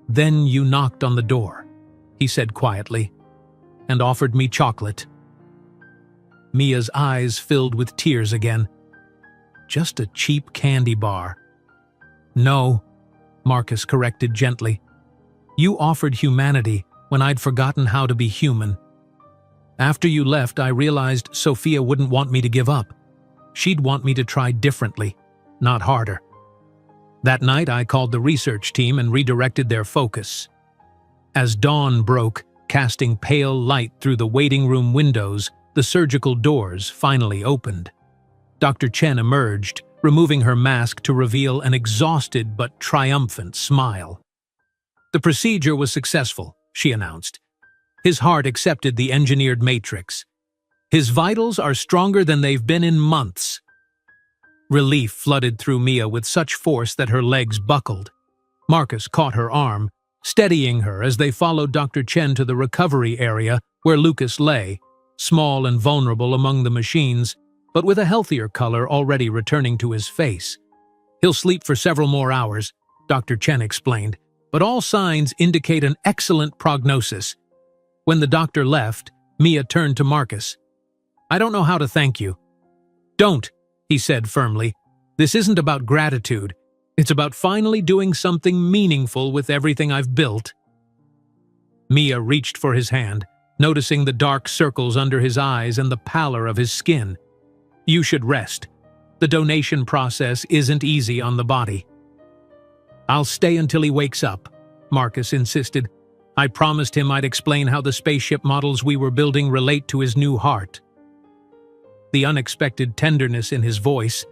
"Then you knocked on the door," he said quietly, "and offered me chocolate." Mia's eyes filled with tears again. "Just a cheap candy bar." "No," Marcus corrected gently. "You offered humanity when I'd forgotten how to be human. After you left, I realized Sophia wouldn't want me to give up. She'd want me to try differently, not harder. That night, I called the research team and redirected their focus. As dawn broke, casting pale light through the waiting room windows, the surgical doors finally opened. Dr. Chen emerged, removing her mask to reveal an exhausted but triumphant smile. "The procedure was successful," she announced. "His heart accepted the engineered matrix. His vitals are stronger than they've been in months." Relief flooded through Mia with such force that her legs buckled. Marcus caught her arm, steadying her as they followed Dr. Chen to the recovery area where Lucas lay, small and vulnerable among the machines, but with a healthier color already returning to his face. "He'll sleep for several more hours," Dr. Chen explained, "but all signs indicate an excellent prognosis." When the doctor left, Mia turned to Marcus. "I don't know how to thank you." "Don't," he said firmly. "This isn't about gratitude. It's about finally doing something meaningful with everything I've built." Mia reached for his hand, noticing the dark circles under his eyes and the pallor of his skin. "You should rest. The donation process isn't easy on the body." "I'll stay until he wakes up," Marcus insisted. "I promised him I'd explain how the spaceship models we were building relate to his new heart." The unexpected tenderness in his voice,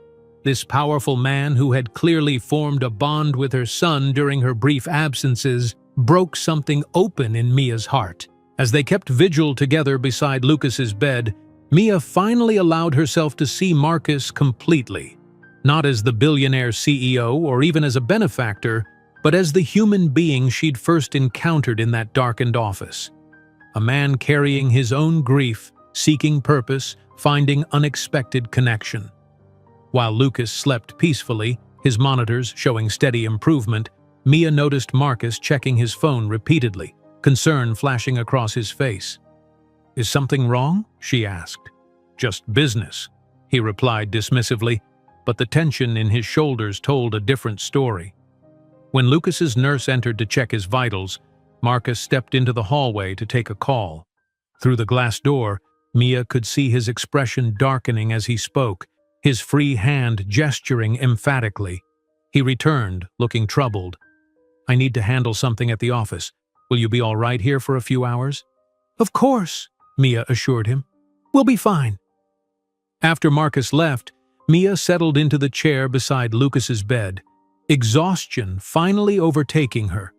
this powerful man who had clearly formed a bond with her son during her brief absences, broke something open in Mia's heart. As they kept vigil together beside Lucas's bed, Mia finally allowed herself to see Marcus completely, not as the billionaire CEO or even as a benefactor, but as the human being she'd first encountered in that darkened office. A man carrying his own grief, seeking purpose, finding unexpected connection. While Lucas slept peacefully, his monitors showing steady improvement, Mia noticed Marcus checking his phone repeatedly, concern flashing across his face. "Is something wrong?" she asked. "Just business," he replied dismissively, but the tension in his shoulders told a different story. When Lucas's nurse entered to check his vitals, Marcus stepped into the hallway to take a call. Through the glass door, Mia could see his expression darkening as he spoke, his free hand gesturing emphatically. He returned, looking troubled. "I need to handle something at the office. Will you be all right here for a few hours?" "Of course," Mia assured him. "We'll be fine." After Marcus left, Mia settled into the chair beside Lucas's bed, exhaustion finally overtaking her.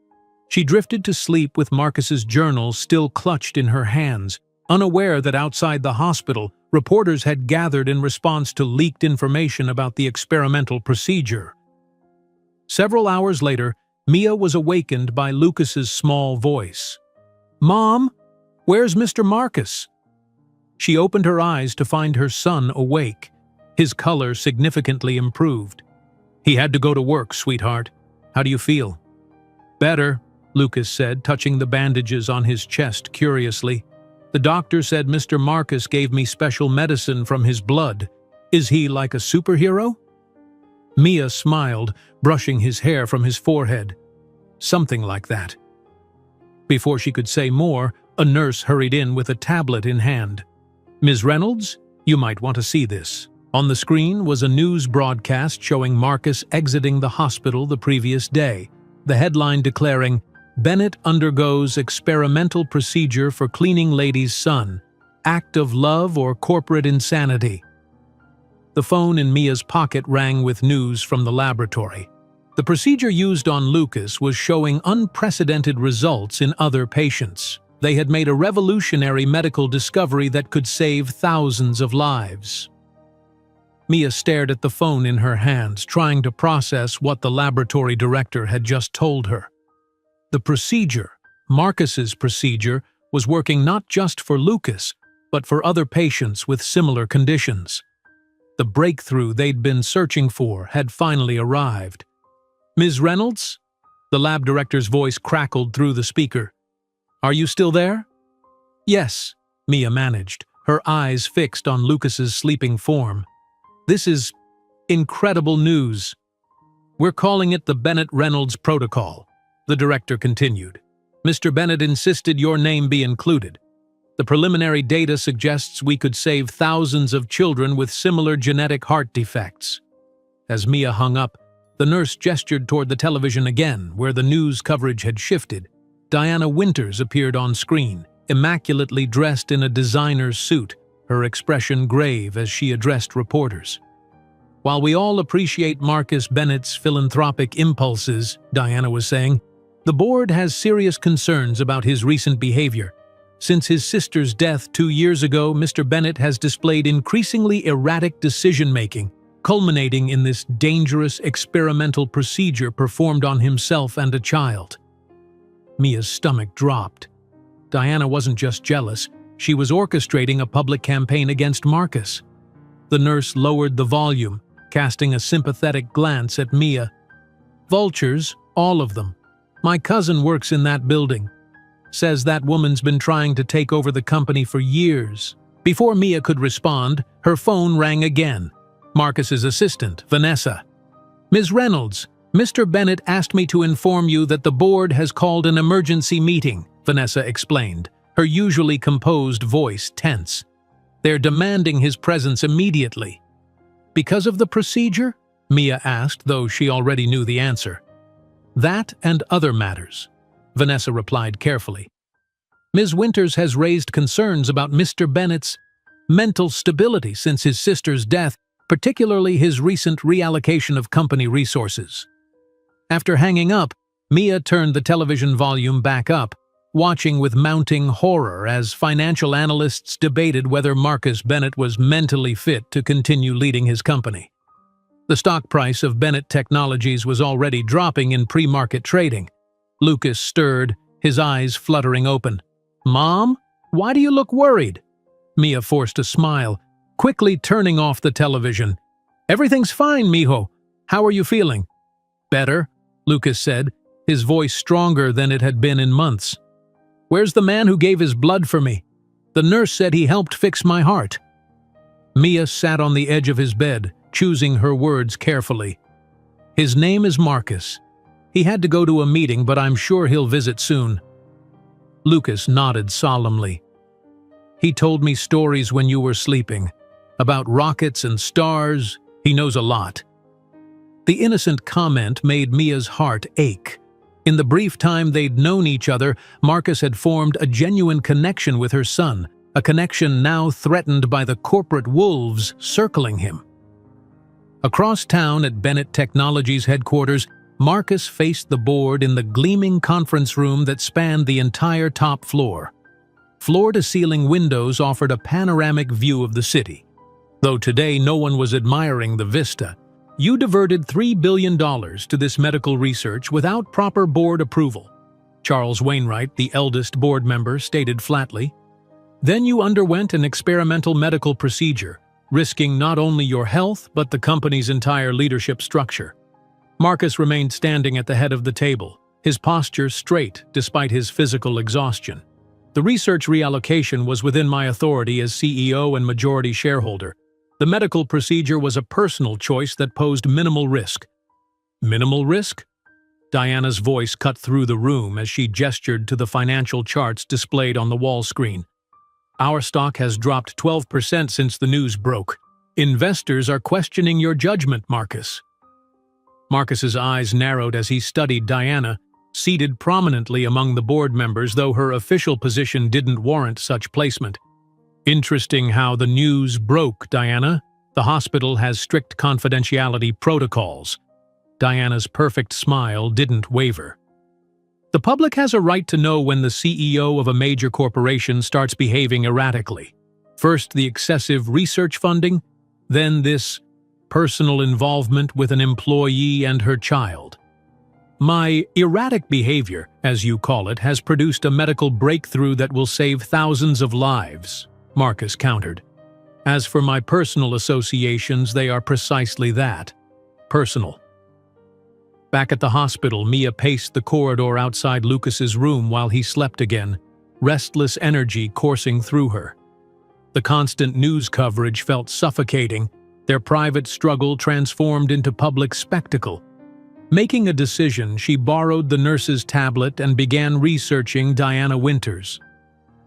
She drifted to sleep with Marcus's journal still clutched in her hands, unaware that outside the hospital, reporters had gathered in response to leaked information about the experimental procedure. Several hours later, Mia was awakened by Lucas's small voice. "Mom, where's Mr. Marcus?" She opened her eyes to find her son awake, his color significantly improved. "He had to go to work, sweetheart. How do you feel?" "Better," Lucas said, touching the bandages on his chest curiously. "The doctor said Mr. Marcus gave me special medicine from his blood. Is he like a superhero?" Mia smiled, brushing his hair from his forehead. "Something like that." Before she could say more, a nurse hurried in with a tablet in hand. "Ms. Reynolds, you might want to see this." On the screen was a news broadcast showing Marcus exiting the hospital the previous day, the headline declaring, "Bennett undergoes experimental procedure for cleaning lady's son. Act of love or corporate insanity." The phone in Mia's pocket rang with news from the laboratory. The procedure used on Lucas was showing unprecedented results in other patients. They had made a revolutionary medical discovery that could save thousands of lives. Mia stared at the phone in her hands, trying to process what the laboratory director had just told her. The procedure, Marcus's procedure, was working not just for Lucas, but for other patients with similar conditions. The breakthrough they'd been searching for had finally arrived. "Ms. Reynolds?" The lab director's voice crackled through the speaker. "Are you still there?" "Yes," Mia managed, her eyes fixed on Lucas's sleeping form. "This is incredible news. We're calling it the Bennett-Reynolds Protocol," the director continued. "Mr. Bennett insisted your name be included. The preliminary data suggests we could save thousands of children with similar genetic heart defects." As Mia hung up, the nurse gestured toward the television again, where the news coverage had shifted. Diana Winters appeared on screen, immaculately dressed in a designer's suit, her expression grave as she addressed reporters. "While we all appreciate Marcus Bennett's philanthropic impulses," Diana was saying, "the board has serious concerns about his recent behavior. Since his sister's death 2 years ago, Mr. Bennett has displayed increasingly erratic decision-making, culminating in this dangerous experimental procedure performed on himself and a child." Mia's stomach dropped. Diana wasn't just jealous, she was orchestrating a public campaign against Marcus. The nurse lowered the volume, casting a sympathetic glance at Mia. "Vultures, all of them. My cousin works in that building. Says that woman's been trying to take over the company for years." Before Mia could respond, her phone rang again. Marcus's assistant, Vanessa. "Ms. Reynolds, Mr. Bennett asked me to inform you that the board has called an emergency meeting," Vanessa explained, her usually composed voice tense. "They're demanding his presence immediately." "Because of the procedure?" Mia asked, though she already knew the answer. "That and other matters," Vanessa replied carefully. "Ms. Winters has raised concerns about Mr. Bennett's mental stability since his sister's death, particularly his recent reallocation of company resources." After hanging up, Mia turned the television volume back up, watching with mounting horror as financial analysts debated whether Marcus Bennett was mentally fit to continue leading his company. The stock price of Bennett Technologies was already dropping in pre-market trading. Lucas stirred, his eyes fluttering open. "Mom, why do you look worried?" Mia forced a smile, quickly turning off the television. "Everything's fine, mijo. How are you feeling?" "Better," Lucas said, his voice stronger than it had been in months. "Where's the man who gave his blood for me? The nurse said he helped fix my heart." Mia sat on the edge of his bed, choosing her words carefully. "His name is Marcus. He had to go to a meeting, but I'm sure he'll visit soon." Lucas nodded solemnly. "He told me stories when you were sleeping. About rockets and stars. He knows a lot." The innocent comment made Mia's heart ache. In the brief time they'd known each other, Marcus had formed a genuine connection with her son, a connection now threatened by the corporate wolves circling him. Across town at Bennett Technologies headquarters, Marcus faced the board in the gleaming conference room that spanned the entire top floor. Floor-to-ceiling windows offered a panoramic view of the city. Though today no one was admiring the vista, "You diverted $3 billion to this medical research without proper board approval," Charles Wainwright, the eldest board member, stated flatly. "Then you underwent an experimental medical procedure, risking not only your health but the company's entire leadership structure." Marcus remained standing at the head of the table, his posture straight despite his physical exhaustion. "The research reallocation was within my authority as CEO and majority shareholder. The medical procedure was a personal choice that posed minimal risk." "Minimal risk?" Diana's voice cut through the room as she gestured to the financial charts displayed on the wall screen. "Our stock has dropped 12% since the news broke. Investors are questioning your judgment, Marcus." Marcus's eyes narrowed as he studied Diana, seated prominently among the board members, though her official position didn't warrant such placement. "Interesting how the news broke, Diana. The hospital has strict confidentiality protocols." Diana's perfect smile didn't waver. "The public has a right to know when the CEO of a major corporation starts behaving erratically. First the excessive research funding, then this personal involvement with an employee and her child. My erratic behavior, as you call it, has produced a medical breakthrough that will save thousands of lives," Marcus countered. "As for my personal associations, they are precisely that. Personal." Back at the hospital, Mia paced the corridor outside Lucas's room while he slept again, restless energy coursing through her. The constant news coverage felt suffocating, their private struggle transformed into public spectacle. Making a decision, she borrowed the nurse's tablet and began researching Diana Winters.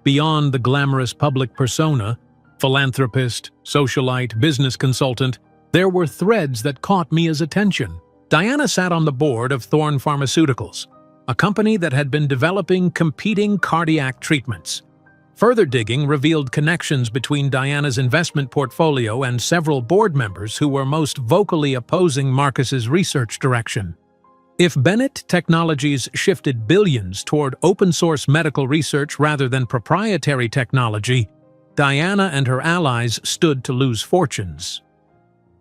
Beyond the glamorous public persona, philanthropist, socialite, business consultant, there were threads that caught Mia's attention. Diana sat on the board of Thorne Pharmaceuticals, a company that had been developing competing cardiac treatments. Further digging revealed connections between Diana's investment portfolio and several board members who were most vocally opposing Marcus's research direction. If Bennett Technologies shifted billions toward open-source medical research rather than proprietary technology, Diana and her allies stood to lose fortunes.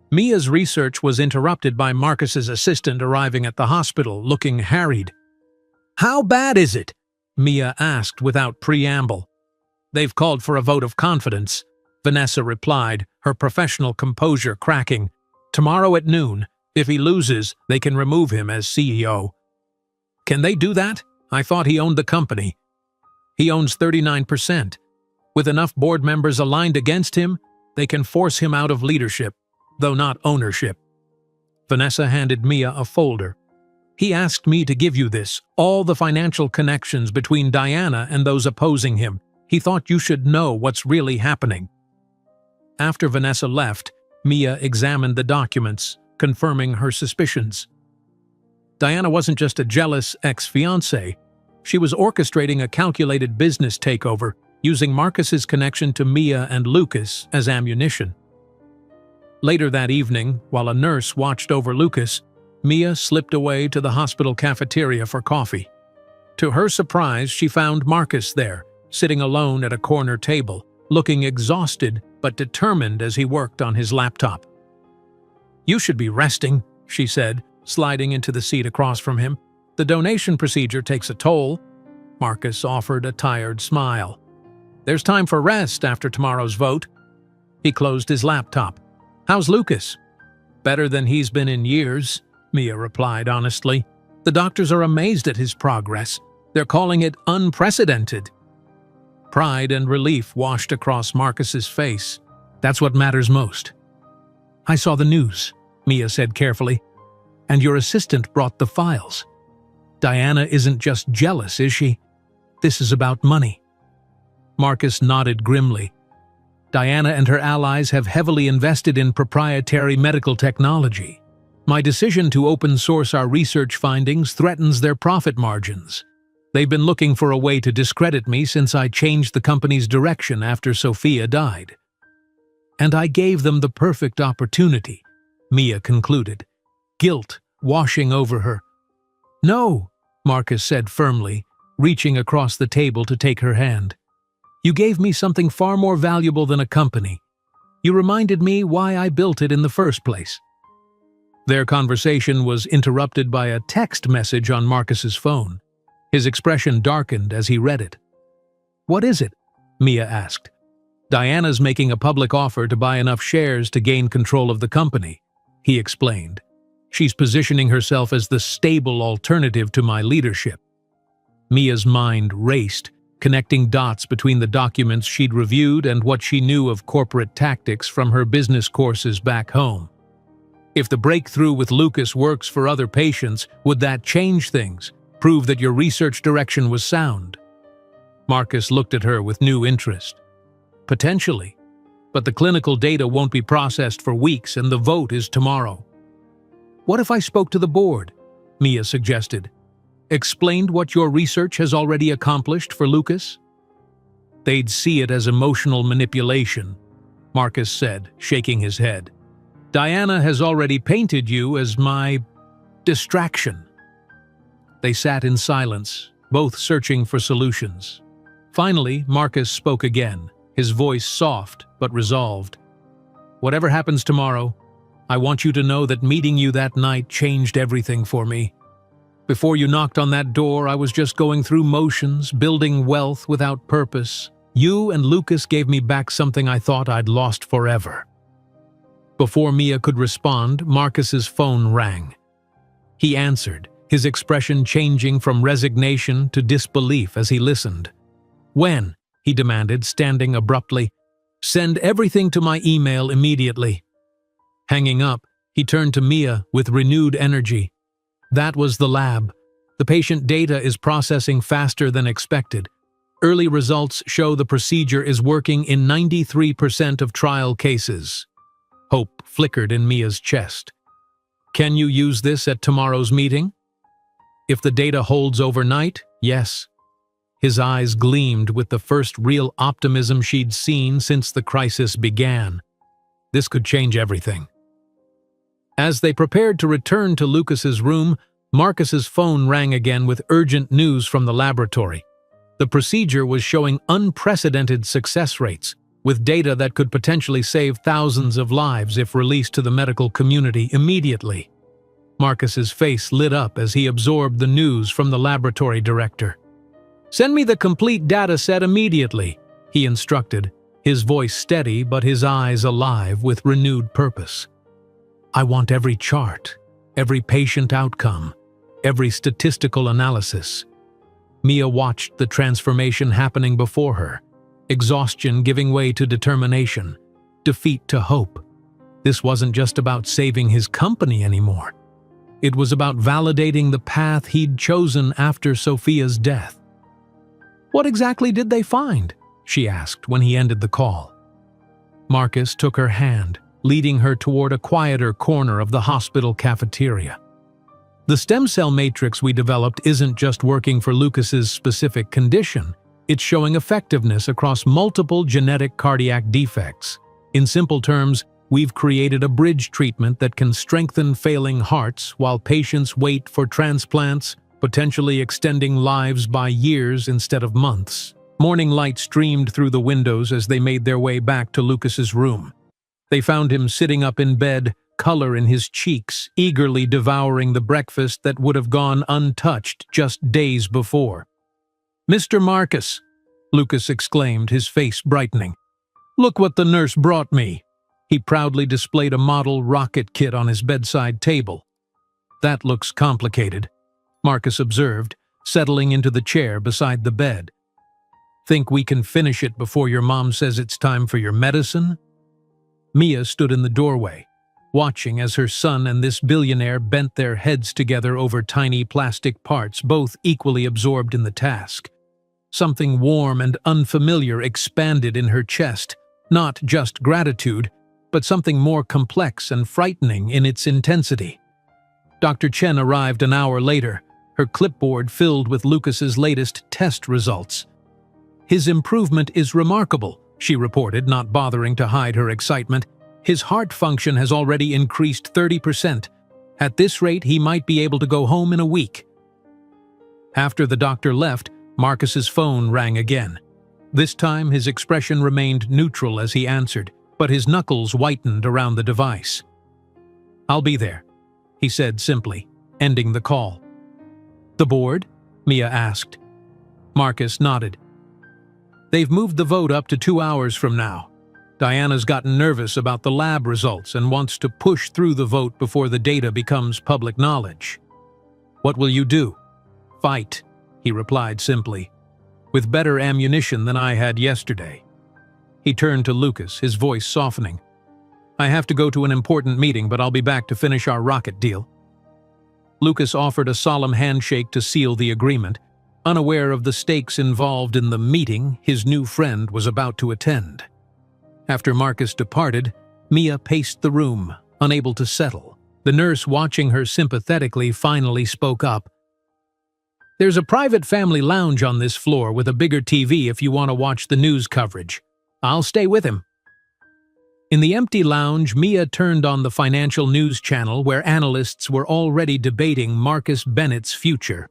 Mia's research was interrupted by Marcus's assistant arriving at the hospital, looking harried. "How bad is it?" Mia asked without preamble. "They've called for a vote of confidence," Vanessa replied, her professional composure cracking. "Tomorrow at noon. If he loses, they can remove him as CEO." "Can they do that? I thought he owned the company." "He owns 39%. With enough board members aligned against him, they can force him out of leadership, though not ownership." Vanessa handed Mia a folder. "He asked me to give you this, all the financial connections between Diana and those opposing him. He thought you should know what's really happening." After Vanessa left, Mia examined the documents, confirming her suspicions. Diana wasn't just a jealous ex-fiancé. She was orchestrating a calculated business takeover, using Marcus's connection to Mia and Lucas as ammunition. Later that evening, while a nurse watched over Lucas, Mia slipped away to the hospital cafeteria for coffee. To her surprise, she found Marcus there, sitting alone at a corner table, looking exhausted but determined as he worked on his laptop. "You should be resting," she said, sliding into the seat across from him. "The donation procedure takes a toll." Marcus offered a tired smile. "There's time for rest after tomorrow's vote." He closed his laptop. "How's Lucas?" "Better than he's been in years," Mia replied honestly. "The doctors are amazed at his progress. They're calling it unprecedented." Pride and relief washed across Marcus's face. "That's what matters most." "I saw the news," Mia said carefully. "And your assistant brought the files. Diana isn't just jealous, is she? This is about money." Marcus nodded grimly. "Diana and her allies have heavily invested in proprietary medical technology. My decision to open source our research findings threatens their profit margins. They've been looking for a way to discredit me since I changed the company's direction after Sophia died. And I gave them the perfect opportunity," Mia concluded, guilt washing over her. "No," Marcus said firmly, reaching across the table to take her hand. "You gave me something far more valuable than a company. You reminded me why I built it in the first place." Their conversation was interrupted by a text message on Marcus's phone. His expression darkened as he read it. "What is it?" Mia asked. "Diana's making a public offer to buy enough shares to gain control of the company," he explained. "She's positioning herself as the stable alternative to my leadership." Mia's mind raced, connecting dots between the documents she'd reviewed and what she knew of corporate tactics from her business courses back home. If the breakthrough with Lucas works for other patients, would that change things? Prove that your research direction was sound? Marcus looked at her with new interest. "Potentially. But the clinical data won't be processed for weeks and the vote is tomorrow." "What if I spoke to the board?" Mia suggested. "Explained what your research has already accomplished for Lucas?" "They'd see it as emotional manipulation," Marcus said, shaking his head. "Diana has already painted you as my distraction." They sat in silence, both searching for solutions. Finally, Marcus spoke again, his voice soft but resolved. "Whatever happens tomorrow, I want you to know that meeting you that night changed everything for me. Before you knocked on that door, I was just going through motions, building wealth without purpose. You and Lucas gave me back something I thought I'd lost forever." Before Mia could respond, Marcus's phone rang. He answered, his expression changing from resignation to disbelief as he listened. "When?" he demanded, standing abruptly. "Send everything to my email immediately." Hanging up, he turned to Mia with renewed energy. "That was the lab. The patient data is processing faster than expected. Early results show the procedure is working in 93% of trial cases." Hope flickered in Mia's chest. "Can you use this at tomorrow's meeting?" "If the data holds overnight, yes." His eyes gleamed with the first real optimism she'd seen since the crisis began. This could change everything. As they prepared to return to Lucas's room, Marcus's phone rang again with urgent news from the laboratory. The procedure was showing unprecedented success rates, with data that could potentially save thousands of lives if released to the medical community immediately. Marcus's face lit up as he absorbed the news from the laboratory director. "Send me the complete data set immediately," he instructed, his voice steady but his eyes alive with renewed purpose. "I want every chart, every patient outcome, every statistical analysis." Mia watched the transformation happening before her, exhaustion giving way to determination, defeat to hope. This wasn't just about saving his company anymore. It was about validating the path he'd chosen after Sophia's death. "What exactly did they find?" she asked when he ended the call. Marcus took her hand, leading her toward a quieter corner of the hospital cafeteria. "The stem cell matrix we developed isn't just working for Lucas's specific condition. It's showing effectiveness across multiple genetic cardiac defects. In simple terms, we've created a bridge treatment that can strengthen failing hearts while patients wait for transplants, potentially extending lives by years instead of months." Morning light streamed through the windows as they made their way back to Lucas's room. They found him sitting up in bed, color in his cheeks, eagerly devouring the breakfast that would have gone untouched just days before. "Mr. Marcus," Lucas exclaimed, his face brightening. "Look what the nurse brought me." He proudly displayed a model rocket kit on his bedside table. "That looks complicated," Marcus observed, settling into the chair beside the bed. "Think we can finish it before your mom says it's time for your medicine?" Mia stood in the doorway, watching as her son and this billionaire bent their heads together over tiny plastic parts, both equally absorbed in the task. Something warm and unfamiliar expanded in her chest, not just gratitude, but something more complex and frightening in its intensity. Dr. Chen arrived an hour later, her clipboard filled with Lucas's latest test results. "His improvement is remarkable," she reported, not bothering to hide her excitement. "His heart function has already increased 30%. At this rate, he might be able to go home in a week." After the doctor left, Marcus's phone rang again. This time, his expression remained neutral as he answered, but his knuckles whitened around the device. "I'll be there," he said simply, ending the call. "The board?" Mia asked. Marcus nodded. "They've moved the vote up to 2 hours from now. Diana's gotten nervous about the lab results and wants to push through the vote before the data becomes public knowledge." "What will you do?" "Fight," he replied simply, "with better ammunition than I had yesterday." He turned to Lucas, his voice softening. "I have to go to an important meeting, but I'll be back to finish our rocket deal." Lucas offered a solemn handshake to seal the agreement, unaware of the stakes involved in the meeting his new friend was about to attend. After Marcus departed, Mia paced the room, unable to settle. The nurse, watching her sympathetically, finally spoke up. "There's a private family lounge on this floor with a bigger TV if you want to watch the news coverage. I'll stay with him." In the empty lounge, Mia turned on the financial news channel where analysts were already debating Marcus Bennett's future.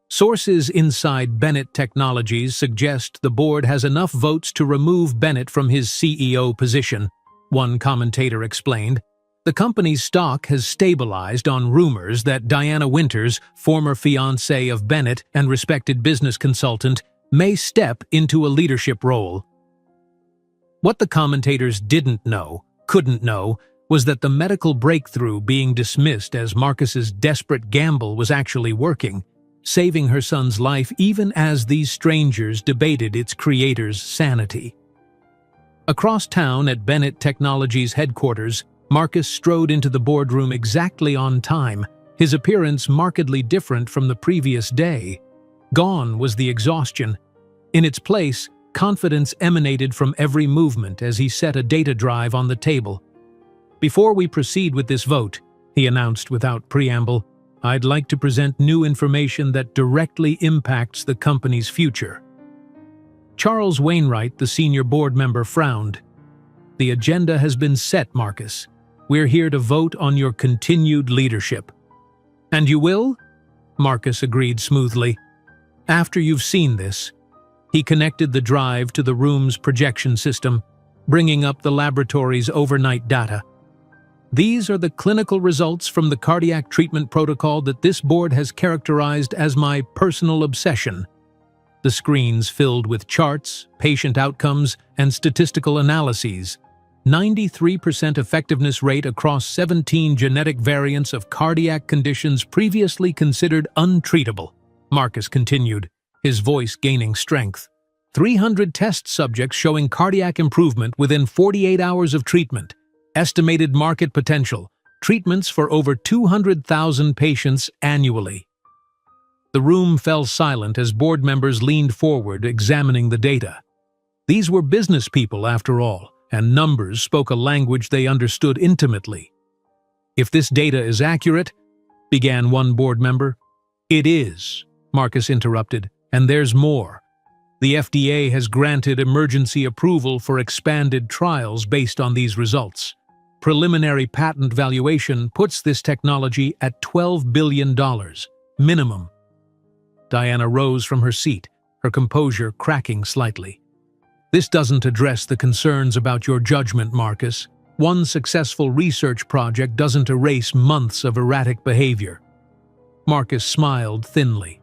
Sources inside Bennett Technologies suggest the board has enough votes to remove Bennett from his CEO position, one commentator explained. The company's stock has stabilized on rumors that Diana Winters, former fiancée of Bennett and respected business consultant, may step into a leadership role. What the commentators couldn't know, was that the medical breakthrough being dismissed as Marcus's desperate gamble was actually working, saving her son's life even as these strangers debated its creator's sanity. Across town at Bennett Technologies headquarters, Marcus strode into the boardroom exactly on time, his appearance markedly different from the previous day. Gone was the exhaustion. In its place, confidence emanated from every movement as he set a data drive on the table. "Before we proceed with this vote," he announced without preamble, "I'd like to present new information that directly impacts the company's future." Charles Wainwright, the senior board member, frowned. "The agenda has been set, Marcus. We're here to vote on your continued leadership." "And you will?" Marcus agreed smoothly. "After you've seen this." He connected the drive to the room's projection system, bringing up the laboratory's overnight data. "These are the clinical results from the cardiac treatment protocol that this board has characterized as my personal obsession." The screens filled with charts, patient outcomes, and statistical analyses. 93% effectiveness rate across 17 genetic variants of cardiac conditions previously considered untreatable, Marcus continued, his voice gaining strength. 300 test subjects showing cardiac improvement within 48 hours of treatment. Estimated market potential, treatments for over 200,000 patients annually. The room fell silent as board members leaned forward, examining the data. These were business people, after all, and numbers spoke a language they understood intimately. "If this data is accurate," began one board member. "It is," Marcus interrupted, "and there's more. The FDA has granted emergency approval for expanded trials based on these results. Preliminary patent valuation puts this technology at $12 billion, minimum." Diana rose from her seat, her composure cracking slightly. "This doesn't address the concerns about your judgment, Marcus. One successful research project doesn't erase months of erratic behavior. Marcus smiled thinly.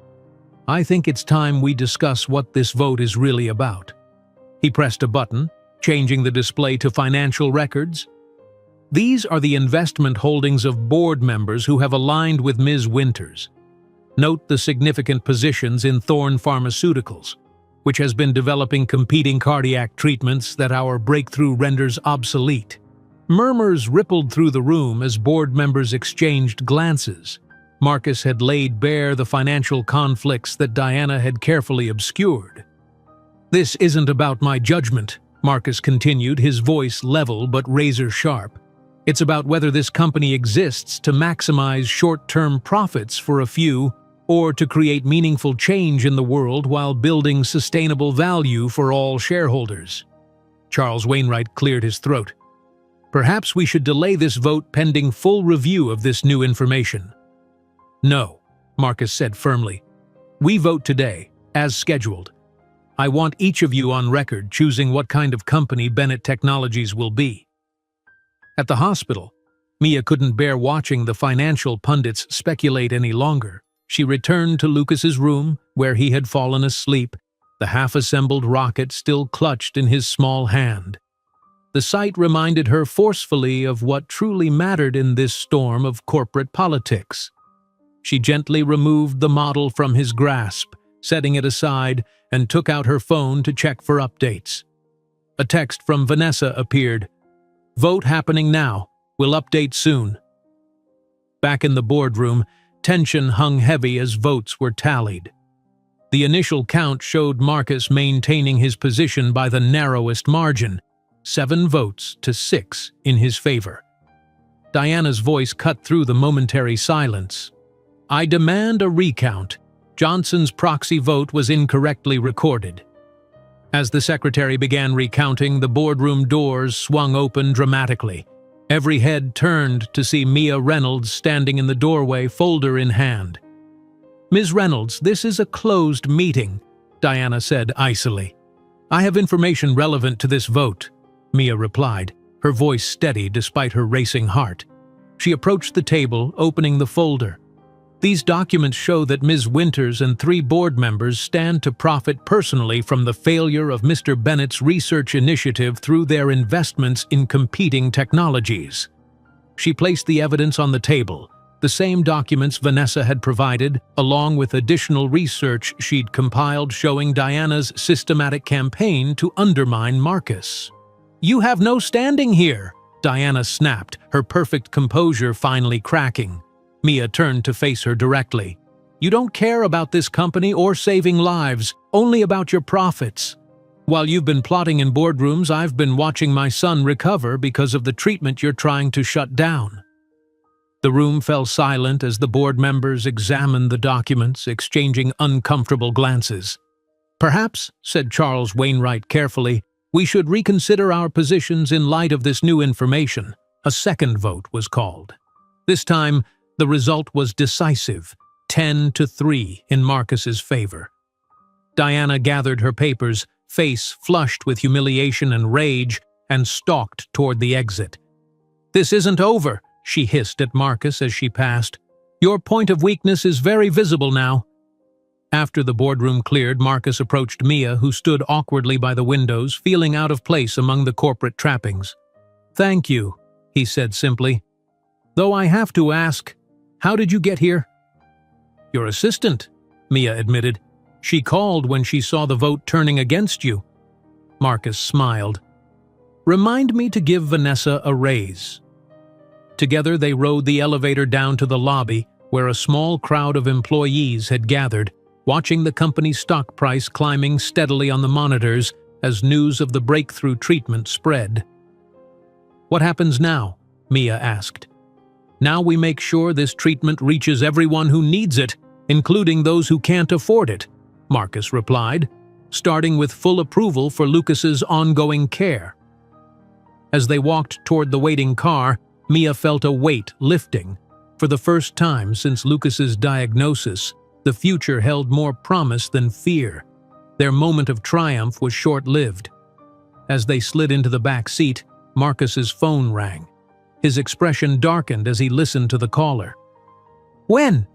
I think it's time we discuss what this vote is really about. He pressed a button, changing the display to financial records. These are the investment holdings of board members who have aligned with Ms. Winters. Note the significant positions in Thorne Pharmaceuticals, which has been developing competing cardiac treatments that our breakthrough renders obsolete. Murmurs rippled through the room as board members exchanged glances. Marcus had laid bare the financial conflicts that Diana had carefully obscured. This isn't about my judgment, Marcus continued, his voice level but razor-sharp. It's about whether this company exists to maximize short-term profits for a few or to create meaningful change in the world while building sustainable value for all shareholders. Charles Wainwright cleared his throat. Perhaps we should delay this vote pending full review of this new information. No, Marcus said firmly. We vote today, as scheduled. I want each of you on record choosing what kind of company Bennett Technologies will be. At the hospital, Mia couldn't bear watching the financial pundits speculate any longer. She returned to Lucas's room, where he had fallen asleep, the half-assembled rocket still clutched in his small hand. The sight reminded her forcefully of what truly mattered in this storm of corporate politics. She gently removed the model from his grasp, setting it aside, and took out her phone to check for updates. A text from Vanessa appeared. Vote happening now. We'll update soon. Back in the boardroom, tension hung heavy as votes were tallied. The initial count showed Marcus maintaining his position by the narrowest margin, 7 votes to 6 in his favor. Diana's voice cut through the momentary silence. I demand a recount. Johnson's proxy vote was incorrectly recorded. As the secretary began recounting, the boardroom doors swung open dramatically. Every head turned to see Mia Reynolds standing in the doorway, folder in hand. Ms. Reynolds, this is a closed meeting, Diana said icily. I have information relevant to this vote, Mia replied, her voice steady despite her racing heart. She approached the table, opening the folder. These documents show that Ms. Winters and 3 board members stand to profit personally from the failure of Mr. Bennett's research initiative through their investments in competing technologies. She placed the evidence on the table, the same documents Vanessa had provided, along with additional research she'd compiled showing Diana's systematic campaign to undermine Marcus. You have no standing here, Diana snapped, her perfect composure finally cracking. Mia turned to face her directly. You don't care about this company or saving lives, only about your profits. While you've been plotting in boardrooms, I've been watching my son recover because of the treatment you're trying to shut down. The room fell silent as the board members examined the documents, exchanging uncomfortable glances. Perhaps, said Charles Wainwright carefully, we should reconsider our positions in light of this new information. A second vote was called. This time, the result was decisive, 10-3 in Marcus's favor. Diana gathered her papers, face flushed with humiliation and rage, and stalked toward the exit. This isn't over, she hissed at Marcus as she passed. Your point of weakness is very visible now. After the boardroom cleared, Marcus approached Mia, who stood awkwardly by the windows, feeling out of place among the corporate trappings. Thank you, he said simply. Though I have to ask, how did you get here? Your assistant, Mia admitted. She called when she saw the vote turning against you. Marcus smiled. Remind me to give Vanessa a raise. Together they rode the elevator down to the lobby, where a small crowd of employees had gathered, watching the company's stock price climbing steadily on the monitors as news of the breakthrough treatment spread. What happens now? Mia asked. Now we make sure this treatment reaches everyone who needs it, including those who can't afford it, Marcus replied, starting with full approval for Lucas's ongoing care. As they walked toward the waiting car, Mia felt a weight lifting. For the first time since Lucas's diagnosis, the future held more promise than fear. Their moment of triumph was short-lived. As they slid into the back seat, Marcus's phone rang. His expression darkened as he listened to the caller. "When?"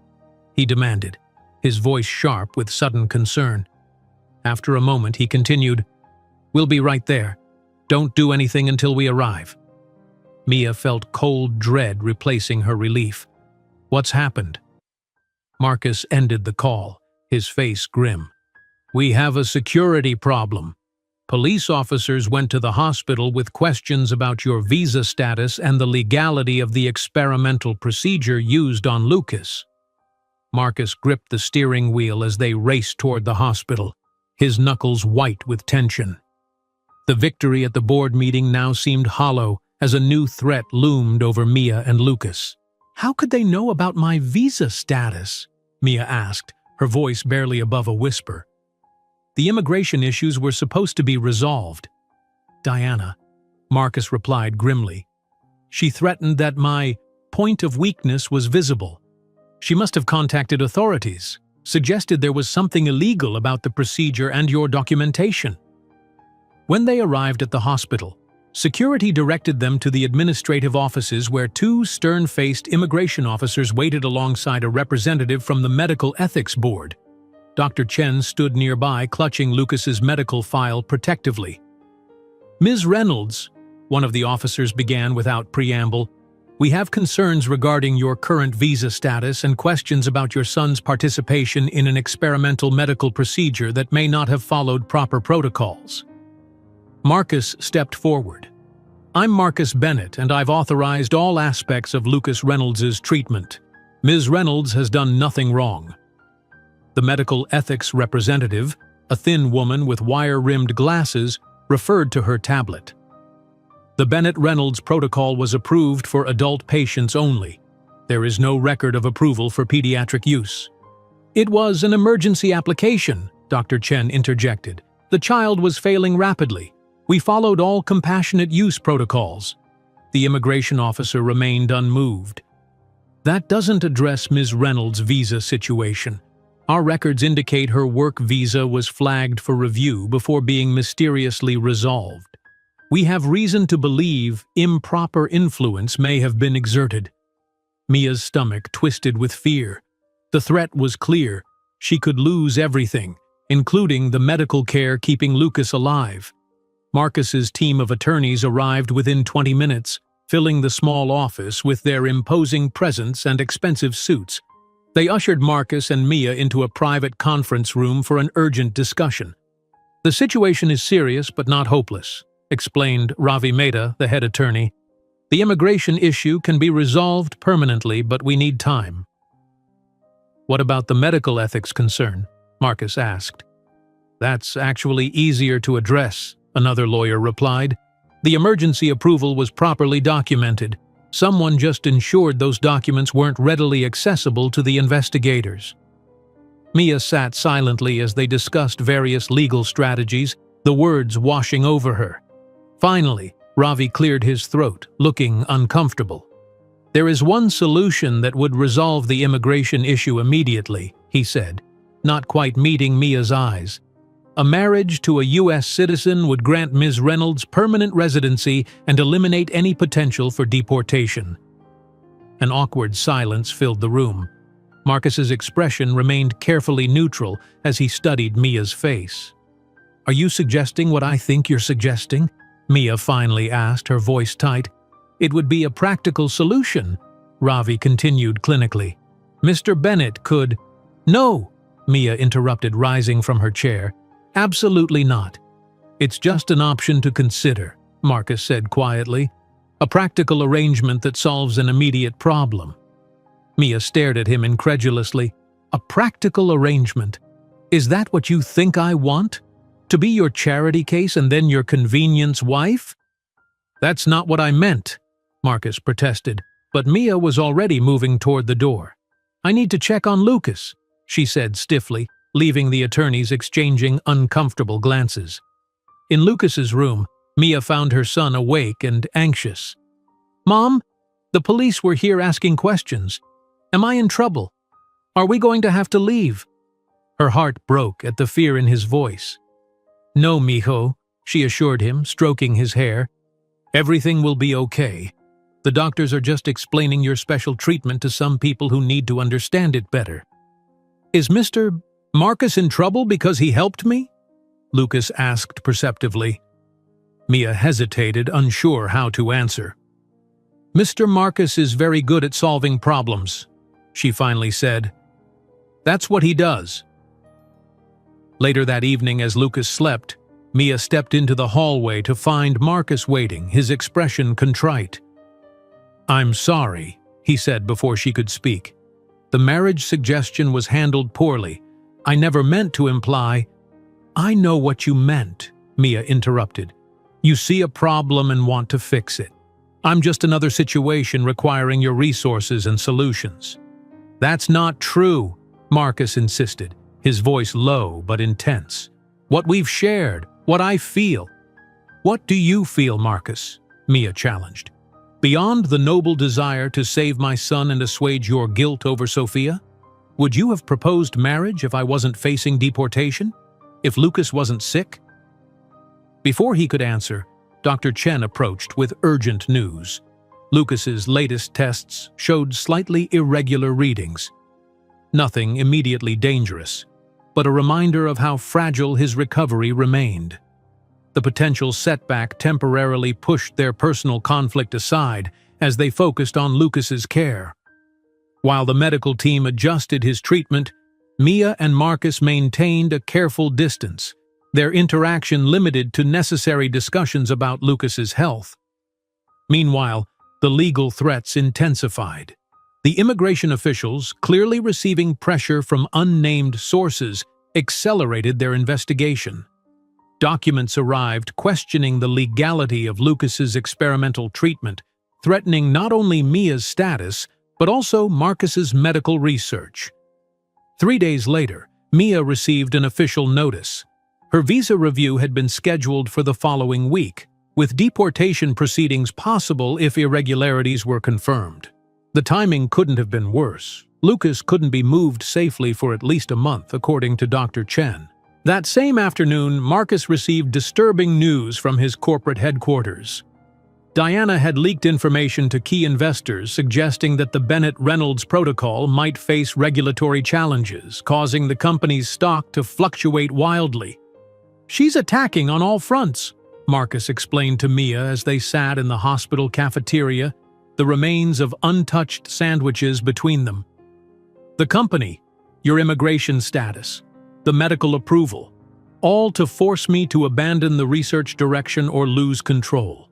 he demanded, his voice sharp with sudden concern. After a moment, he continued, "We'll be right there. Don't do anything until we arrive." Mia felt cold dread replacing her relief. "What's happened?" Marcus ended the call, his face grim. "We have a security problem. Police officers went to the hospital with questions about your visa status and the legality of the experimental procedure used on Lucas." Marcus gripped the steering wheel as they raced toward the hospital, his knuckles white with tension. The victory at the board meeting now seemed hollow as a new threat loomed over Mia and Lucas. "How could they know about my visa status?" Mia asked, her voice barely above a whisper. "The immigration issues were supposed to be resolved." "Diana," Marcus replied grimly. "She threatened that my point of weakness was visible. She must have contacted authorities, suggested there was something illegal about the procedure and your documentation." When they arrived at the hospital, security directed them to the administrative offices where two stern-faced immigration officers waited alongside a representative from the Medical Ethics Board. Dr. Chen stood nearby, clutching Lucas's medical file protectively. "Ms. Reynolds," one of the officers began without preamble, "we have concerns regarding your current visa status and questions about your son's participation in an experimental medical procedure that may not have followed proper protocols." Marcus stepped forward. "I'm Marcus Bennett, and I've authorized all aspects of Lucas Reynolds's treatment. Ms. Reynolds has done nothing wrong." The medical ethics representative, a thin woman with wire-rimmed glasses, referred to her tablet. "The Bennett-Reynolds protocol was approved for adult patients only. There is no record of approval for pediatric use." "It was an emergency application," Dr. Chen interjected. "The child was failing rapidly. We followed all compassionate use protocols." The immigration officer remained unmoved. "That doesn't address Ms. Reynolds' visa situation. Our records indicate her work visa was flagged for review before being mysteriously resolved. We have reason to believe improper influence may have been exerted." Mia's stomach twisted with fear. The threat was clear. She could lose everything, including the medical care keeping Lucas alive. Marcus's team of attorneys arrived within 20 minutes, filling the small office with their imposing presence and expensive suits. They ushered Marcus and Mia into a private conference room for an urgent discussion. "The situation is serious but not hopeless," explained Ravi Mehta, the head attorney. "The immigration issue can be resolved permanently, but we need time." "What about the medical ethics concern?" Marcus asked. "That's actually easier to address," another lawyer replied. "The emergency approval was properly documented. Someone just ensured those documents weren't readily accessible to the investigators." Mia sat silently as they discussed various legal strategies, the words washing over her. Finally, Ravi cleared his throat, looking uncomfortable. "There is one solution that would resolve the immigration issue immediately," he said, not quite meeting Mia's eyes. "A marriage to a U.S. citizen would grant Ms. Reynolds permanent residency and eliminate any potential for deportation." An awkward silence filled the room. Marcus's expression remained carefully neutral as he studied Mia's face. "Are you suggesting what I think you're suggesting?" Mia finally asked, her voice tight. "It would be a practical solution," Ravi continued clinically. "Mr. Bennett could—" "No," Mia interrupted, rising from her chair. "Absolutely not. It's just an option to consider," Marcus said quietly. "A practical arrangement that solves an immediate problem." Mia stared at him incredulously. "A practical arrangement? Is that what you think I want? To be your charity case and then your convenience wife?" "That's not what I meant," Marcus protested, but Mia was already moving toward the door. "I need to check on Lucas," she said stiffly, leaving the attorneys exchanging uncomfortable glances. In Lucas's room, Mia found her son awake and anxious. "Mom, the police were here asking questions. Am I in trouble? Are we going to have to leave?" Her heart broke at the fear in his voice. "No, mijo," she assured him, stroking his hair. Everything will be okay. The doctors are just explaining your special treatment to some people who need to understand it better. Is Mr. Marcus in trouble because he helped me? Lucas asked perceptively. Mia hesitated, unsure how to answer. Mr. Marcus is very good at solving problems, she finally said. That's what he does. Later that evening, as Lucas slept, Mia stepped into the hallway to find Marcus waiting, his expression contrite. I'm sorry, he said before she could speak. The marriage suggestion was handled poorly. I never meant to imply. I know what you meant, Mia interrupted. You see a problem and want to fix it. I'm just another situation requiring your resources and solutions. That's not true, Marcus insisted, his voice low but intense. What we've shared, what I feel. What do you feel, Marcus? Mia challenged. Beyond the noble desire to save my son and assuage your guilt over Sophia? Would you have proposed marriage if I wasn't facing deportation? If Lucas wasn't sick? Before he could answer, Dr. Chen approached with urgent news. Lucas's latest tests showed slightly irregular readings. Nothing immediately dangerous, but a reminder of how fragile his recovery remained. The potential setback temporarily pushed their personal conflict aside as they focused on Lucas's care. While the medical team adjusted his treatment, Mia and Marcus maintained a careful distance, their interaction limited to necessary discussions about Lucas's health. Meanwhile, the legal threats intensified. The immigration officials, clearly receiving pressure from unnamed sources, accelerated their investigation. Documents arrived questioning the legality of Lucas's experimental treatment, threatening not only Mia's status, but also Marcus's medical research. 3 days later, Mia received an official notice. Her visa review had been scheduled for the following week, with deportation proceedings possible if irregularities were confirmed. The timing couldn't have been worse. Lucas couldn't be moved safely for at least a month, according to Dr. Chen. That same afternoon, Marcus received disturbing news from his corporate headquarters. Diana had leaked information to key investors suggesting that the Bennett-Reynolds protocol might face regulatory challenges, causing the company's stock to fluctuate wildly. She's attacking on all fronts, Marcus explained to Mia as they sat in the hospital cafeteria, the remains of untouched sandwiches between them. The company, your immigration status, the medical approval, all to force me to abandon the research direction or lose control.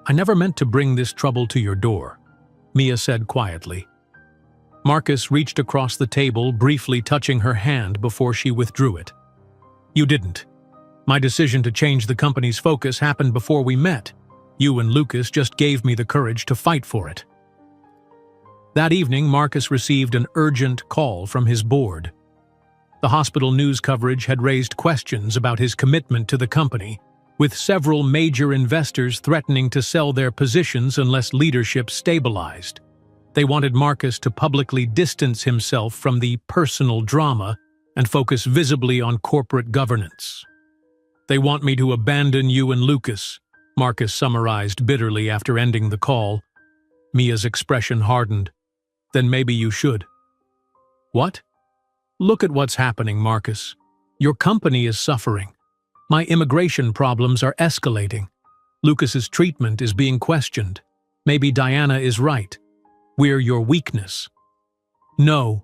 I never meant to bring this trouble to your door, Mia said quietly. Marcus reached across the table, briefly touching her hand before she withdrew it. You didn't. My decision to change the company's focus happened before we met. You and Lucas just gave me the courage to fight for it. That evening, Marcus received an urgent call from his board. The hospital news coverage had raised questions about his commitment to the company, with several major investors threatening to sell their positions unless leadership stabilized. They wanted Marcus to publicly distance himself from the personal drama and focus visibly on corporate governance. They want me to abandon you and Lucas, Marcus summarized bitterly after ending the call. Mia's expression hardened. Then maybe you should. What? Look at what's happening, Marcus. Your company is suffering. My immigration problems are escalating. Lucas's treatment is being questioned. Maybe Diana is right. We're your weakness. No,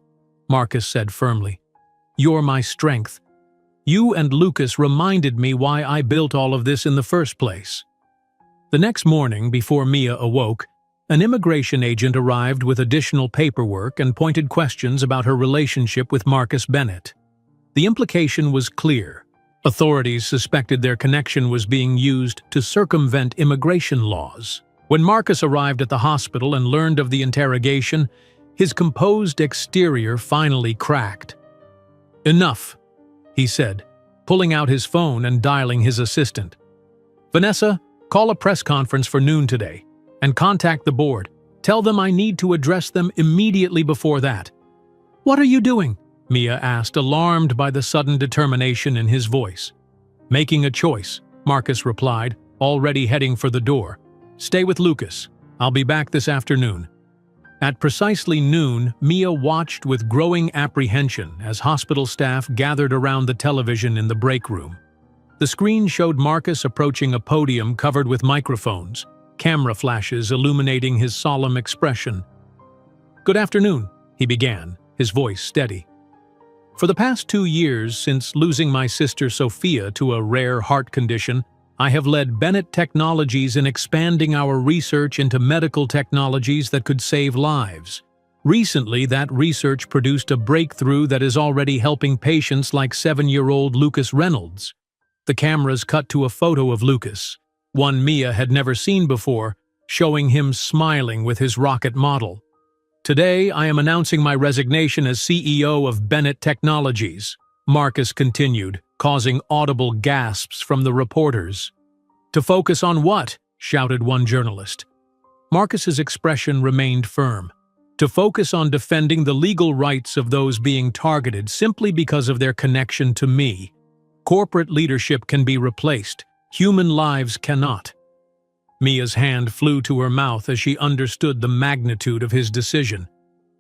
Marcus said firmly. You're my strength. You and Lucas reminded me why I built all of this in the first place. The next morning, before Mia awoke, an immigration agent arrived with additional paperwork and pointed questions about her relationship with Marcus Bennett. The implication was clear. Authorities suspected their connection was being used to circumvent immigration laws. When Marcus arrived at the hospital and learned of the interrogation, his composed exterior finally cracked. Enough, he said, pulling out his phone and dialing his assistant. Vanessa, call a press conference for noon today and contact the board. Tell them I need to address them immediately before that. What are you doing? Mia asked, alarmed by the sudden determination in his voice. Making a choice, Marcus replied. already heading for the door. "Stay with Lucas. I'll be back this afternoon." At precisely noon, Mia watched with growing apprehension as hospital staff gathered around the television in the break room. The screen showed Marcus approaching a podium covered with microphones, camera flashes illuminating his solemn expression. "Good afternoon," he began, his voice steady. "For the past 2 years, since losing my sister Sophia to a rare heart condition, I have led Bennett Technologies in expanding our research into medical technologies that could save lives. Recently, that research produced a breakthrough that is already helping patients like 7-year-old Lucas Reynolds." The cameras cut to a photo of Lucas, one Mia had never seen before, showing him smiling with his rocket model. "Today, I am announcing my resignation as CEO of Bennett Technologies," Marcus continued, causing audible gasps from the reporters. "To focus on what?" shouted one journalist. Marcus's expression remained firm. "To focus on defending the legal rights of those being targeted simply because of their connection to me. Corporate leadership can be replaced. Human lives cannot." Mia's hand flew to her mouth as she understood the magnitude of his decision.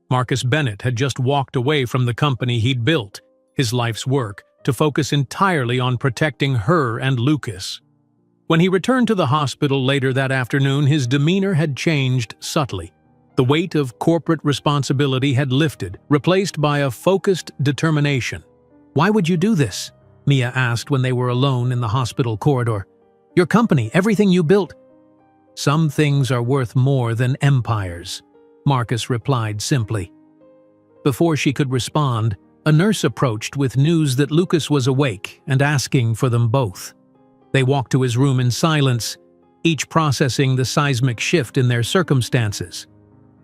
Marcus Bennett had just walked away from the company he'd built, his life's work, to focus entirely on protecting her and Lucas. When he returned to the hospital later that afternoon, his demeanor had changed subtly. The weight of corporate responsibility had lifted, replaced by a focused determination. "Why would you do this?" Mia asked when they were alone in the hospital corridor. "Your company, everything you built." "Some things are worth more than empires," Marcus replied simply. Before she could respond, a nurse approached with news that Lucas was awake and asking for them both. They walked to his room in silence, each processing the seismic shift in their circumstances.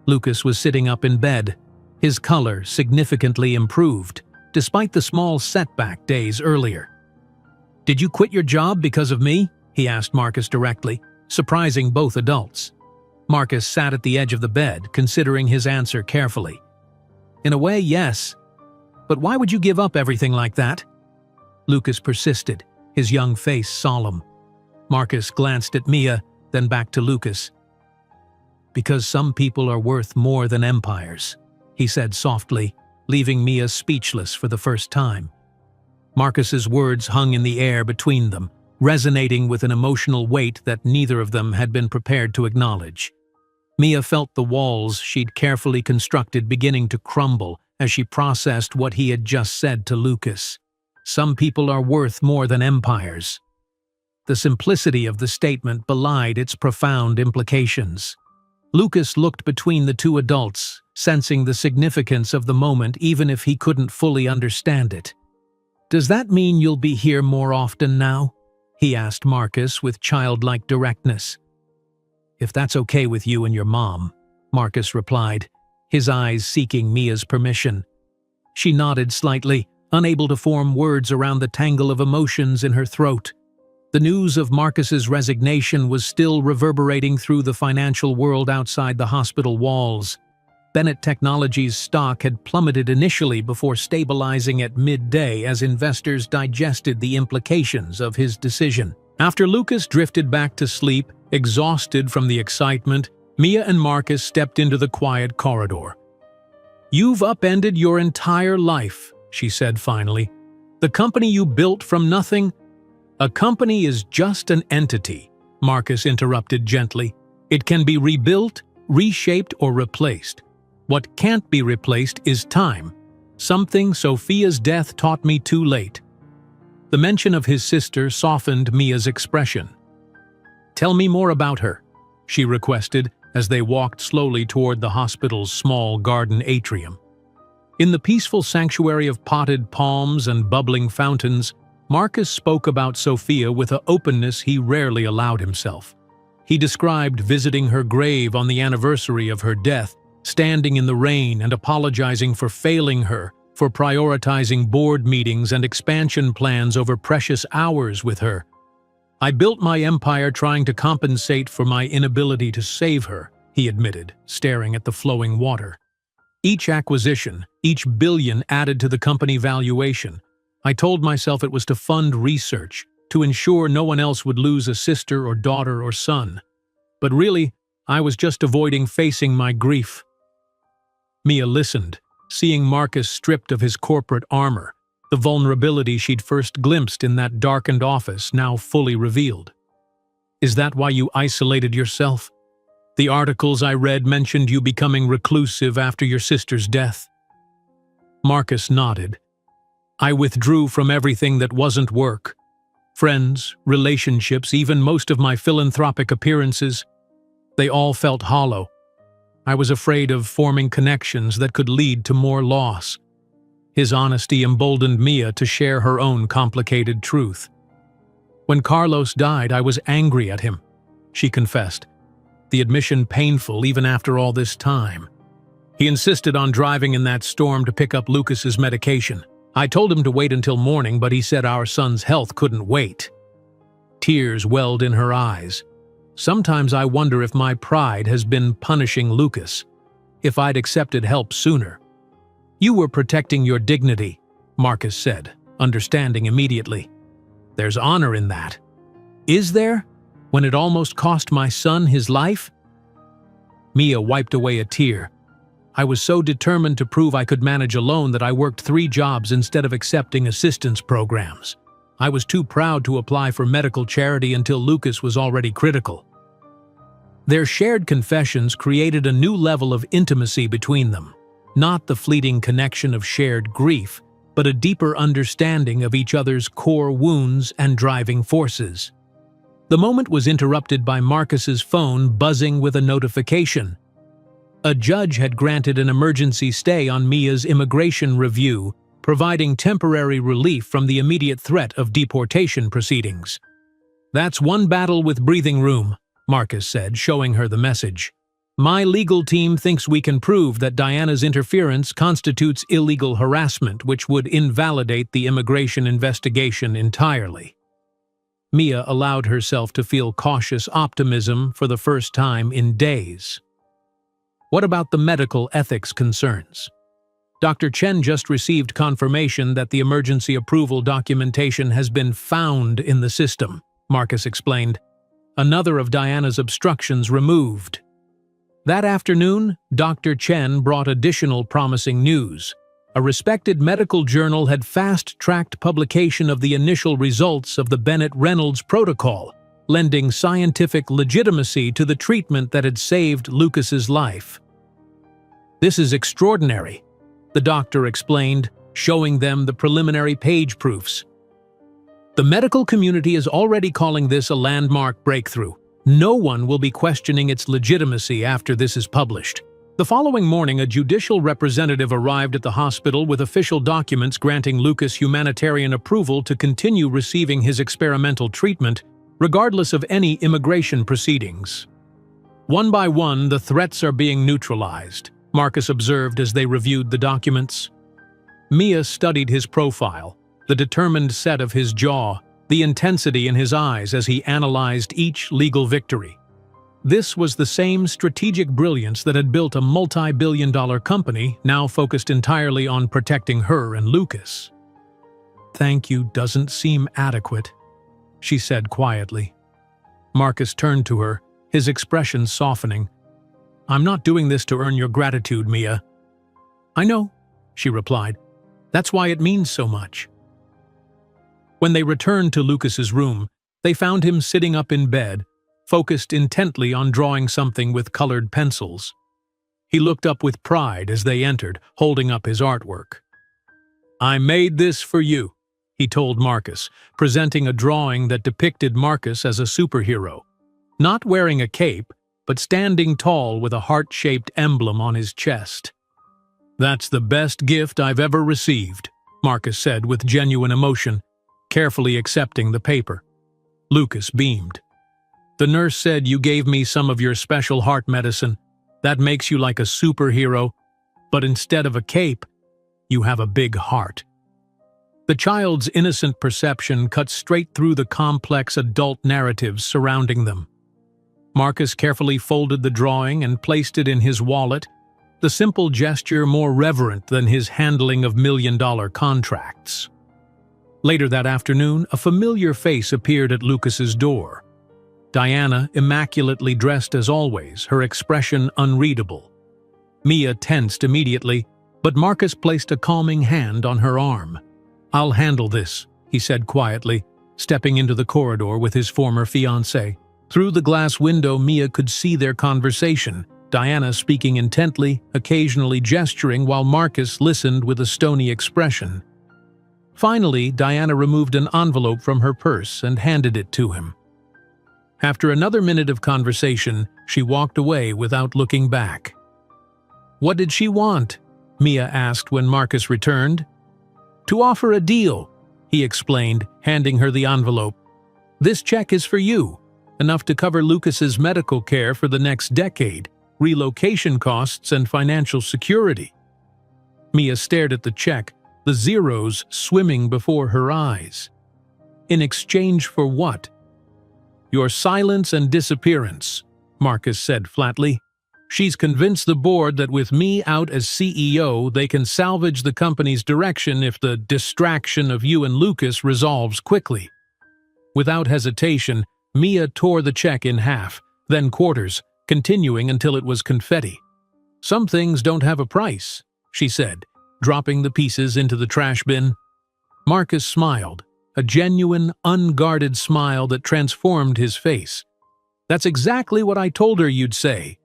Lucas was sitting up in bed, his color significantly improved, despite the small setback days earlier. "Did you quit your job because of me?" he asked Marcus directly, surprising both adults. Marcus sat at the edge of the bed, considering his answer carefully. "In a way, yes. But why would you give up everything like that?" Lucas persisted, his young face solemn. Marcus glanced at Mia, then back to Lucas. "Because some people are worth more than empires," he said softly, leaving Mia speechless for the first time. Marcus's words hung in the air between them, resonating with an emotional weight that neither of them had been prepared to acknowledge. Mia felt the walls she'd carefully constructed beginning to crumble as she processed what he had just said to Lucas. Some people are worth more than empires. The simplicity of the statement belied its profound implications. Lucas looked between the two adults, sensing the significance of the moment even if he couldn't fully understand it. "Does that mean you'll be here more often now?" he asked Marcus with childlike directness. "If that's okay with you and your mom," Marcus replied, his eyes seeking Mia's permission. She nodded slightly, unable to form words around the tangle of emotions in her throat. The news of Marcus's resignation was still reverberating through the financial world outside the hospital walls. Bennett Technologies' stock had plummeted initially before stabilizing at midday as investors digested the implications of his decision. After Lucas drifted back to sleep, exhausted from the excitement, Mia and Marcus stepped into the quiet corridor. "You've upended your entire life," she said finally. "The company you built from nothing—" "A company is just an entity," Marcus interrupted gently. "It can be rebuilt, reshaped, or replaced. What can't be replaced is time, something Sophia's death taught me too late." The mention of his sister softened Mia's expression. "Tell me more about her," she requested as they walked slowly toward the hospital's small garden atrium. In the peaceful sanctuary of potted palms and bubbling fountains, Marcus spoke about Sophia with an openness he rarely allowed himself. He described visiting her grave on the anniversary of her death, standing in the rain and apologizing for failing her, for prioritizing board meetings and expansion plans over precious hours with her. "I built my empire trying to compensate for my inability to save her," he admitted, staring at the flowing water. "Each acquisition, each billion added to the company valuation. I told myself it was to fund research, to ensure no one else would lose a sister or daughter or son. But really, I was just avoiding facing my grief. Mia listened, seeing Marcus stripped of his corporate armor, the vulnerability she'd first glimpsed in that darkened office now fully revealed. "Is that why you isolated yourself? The articles I read mentioned you becoming reclusive after your sister's death." Marcus nodded. "I withdrew from everything that wasn't work. Friends, relationships, even most of my philanthropic appearances. They all felt hollow. I was afraid of forming connections that could lead to more loss." His honesty emboldened Mia to share her own complicated truth. "When Carlos died, I was angry at him," she confessed, the admission painful even after all this time. "He insisted on driving in that storm to pick up Lucas's medication. I told him to wait until morning, but he said our son's health couldn't wait." Tears welled in her eyes. "Sometimes I wonder if my pride has been punishing Lucas, if I'd accepted help sooner." "You were protecting your dignity," Marcus said, understanding immediately. "There's honor in that." "Is there? When it almost cost my son his life?" Mia wiped away a tear. "I was so determined to prove I could manage alone that I worked 3 jobs instead of accepting assistance programs. I was too proud to apply for medical charity until Lucas was already critical." Their shared confessions created a new level of intimacy between them, not the fleeting connection of shared grief, but a deeper understanding of each other's core wounds and driving forces. The moment was interrupted by Marcus's phone buzzing with a notification. A judge had granted an emergency stay on Mia's immigration review, providing temporary relief from the immediate threat of deportation proceedings. "That's one battle with breathing room," Marcus said, showing her the message. "My legal team thinks we can prove that Diana's interference constitutes illegal harassment, which would invalidate the immigration investigation entirely." Mia allowed herself to feel cautious optimism for the first time in days. What about the medical ethics concerns? Dr. Chen just received confirmation that the emergency approval documentation has been found in the system, Marcus explained. Another of Diana's obstructions removed. That afternoon, Dr. Chen brought additional promising news. A respected medical journal had fast-tracked publication of the initial results of the Bennett-Reynolds protocol, lending scientific legitimacy to the treatment that had saved Lucas's life. "This is extraordinary," the doctor explained, showing them the preliminary page proofs. "The medical community is already calling this a landmark breakthrough. No one will be questioning its legitimacy after this is published." The following morning, a judicial representative arrived at the hospital with official documents granting Lucas humanitarian approval to continue receiving his experimental treatment, regardless of any immigration proceedings. One by one, the threats are being neutralized, Marcus observed as they reviewed the documents. Mia studied his profile, the determined set of his jaw, the intensity in his eyes as he analyzed each legal victory. This was the same strategic brilliance that had built a multi-billion-dollar company, now focused entirely on protecting her and Lucas. "Thank you doesn't seem adequate," she said quietly. Marcus turned to her, his expression softening. "I'm not doing this to earn your gratitude, Mia." "I know," she replied. "That's why it means so much." When they returned to Lucas's room, they found him sitting up in bed, focused intently on drawing something with colored pencils. He looked up with pride as they entered, holding up his artwork. "I made this for you," he told Marcus, presenting a drawing that depicted Marcus as a superhero, not wearing a cape, but standing tall with a heart-shaped emblem on his chest. "That's the best gift I've ever received," Marcus said with genuine emotion, carefully accepting the paper. Lucas beamed. "The nurse said you gave me some of your special heart medicine. That makes you like a superhero, but instead of a cape, you have a big heart." The child's innocent perception cut straight through the complex adult narratives surrounding them. Marcus carefully folded the drawing and placed it in his wallet, the simple gesture more reverent than his handling of million-dollar contracts. Later that afternoon, a familiar face appeared at Lucas's door. Diana, immaculately dressed as always, her expression unreadable. Mia tensed immediately, but Marcus placed a calming hand on her arm. "I'll handle this," he said quietly, stepping into the corridor with his former fiancée. Through the glass window, Mia could see their conversation, Diana speaking intently, occasionally gesturing while Marcus listened with a stony expression. Finally, Diana removed an envelope from her purse and handed it to him. After another minute of conversation, she walked away without looking back. "What did she want?" Mia asked when Marcus returned. "To offer a deal," he explained, handing her the envelope. "This check is for you, enough to cover Lucas's medical care for the next decade, relocation costs and financial security." Mia stared at the check, the zeros swimming before her eyes. "In exchange for what?" "Your silence and disappearance," Marcus said flatly. "She's convinced the board that with me out as CEO, they can salvage the company's direction if the distraction of you and Lucas resolves quickly." Without hesitation, Mia tore the check in half, then quarters, continuing until it was confetti. "Some things don't have a price," she said, dropping the pieces into the trash bin. Marcus smiled, a genuine, unguarded smile that transformed his face. "That's exactly what I told her you'd say."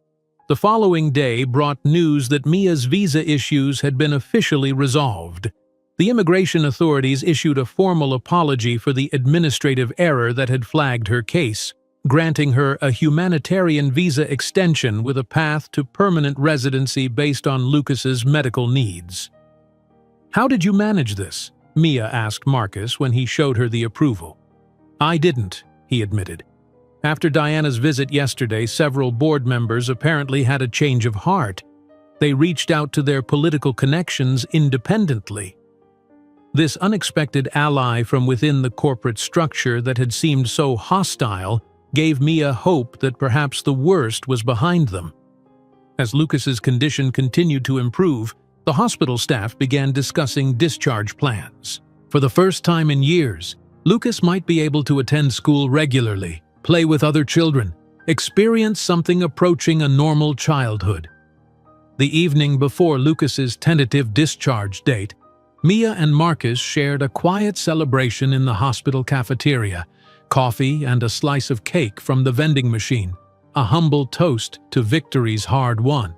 The following day brought news that Mia's visa issues had been officially resolved. The immigration authorities issued a formal apology for the administrative error that had flagged her case, granting her a humanitarian visa extension with a path to permanent residency based on Lucas's medical needs. "How did you manage this?" Mia asked Marcus when he showed her the approval. "I didn't," he admitted. After Diana's visit yesterday, several board members apparently had a change of heart. They reached out to their political connections independently. This unexpected ally from within the corporate structure that had seemed so hostile gave Mia hope that perhaps the worst was behind them. As Lucas's condition continued to improve, the hospital staff began discussing discharge plans. For the first time in years, Lucas might be able to attend school regularly, play with other children, experience something approaching a normal childhood. The evening before Lucas's tentative discharge date, Mia and Marcus shared a quiet celebration in the hospital cafeteria, coffee and a slice of cake from the vending machine, a humble toast to victories hard won.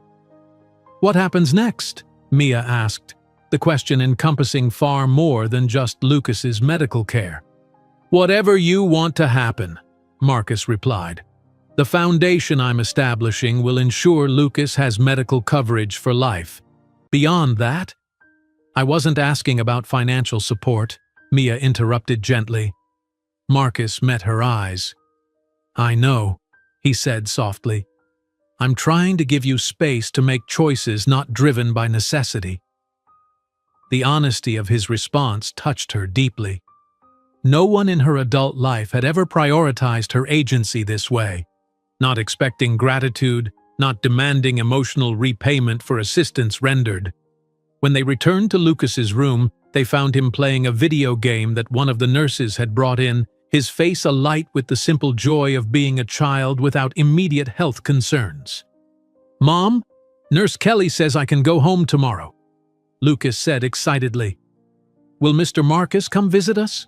"What happens next?" Mia asked, the question encompassing far more than just Lucas's medical care. "Whatever you want to happen," Marcus replied. "The foundation I'm establishing will ensure Lucas has medical coverage for life. Beyond that—" "I wasn't asking about financial support," Mia interrupted gently. Marcus met her eyes. "I know," he said softly. "I'm trying to give you space to make choices not driven by necessity." The honesty of his response touched her deeply. No one in her adult life had ever prioritized her agency this way, not expecting gratitude, not demanding emotional repayment for assistance rendered. When they returned to Lucas's room, they found him playing a video game that one of the nurses had brought in, his face alight with the simple joy of being a child without immediate health concerns. "Mom, Nurse Kelly says I can go home tomorrow," Lucas said excitedly. "Will Mr. Marcus come visit us?"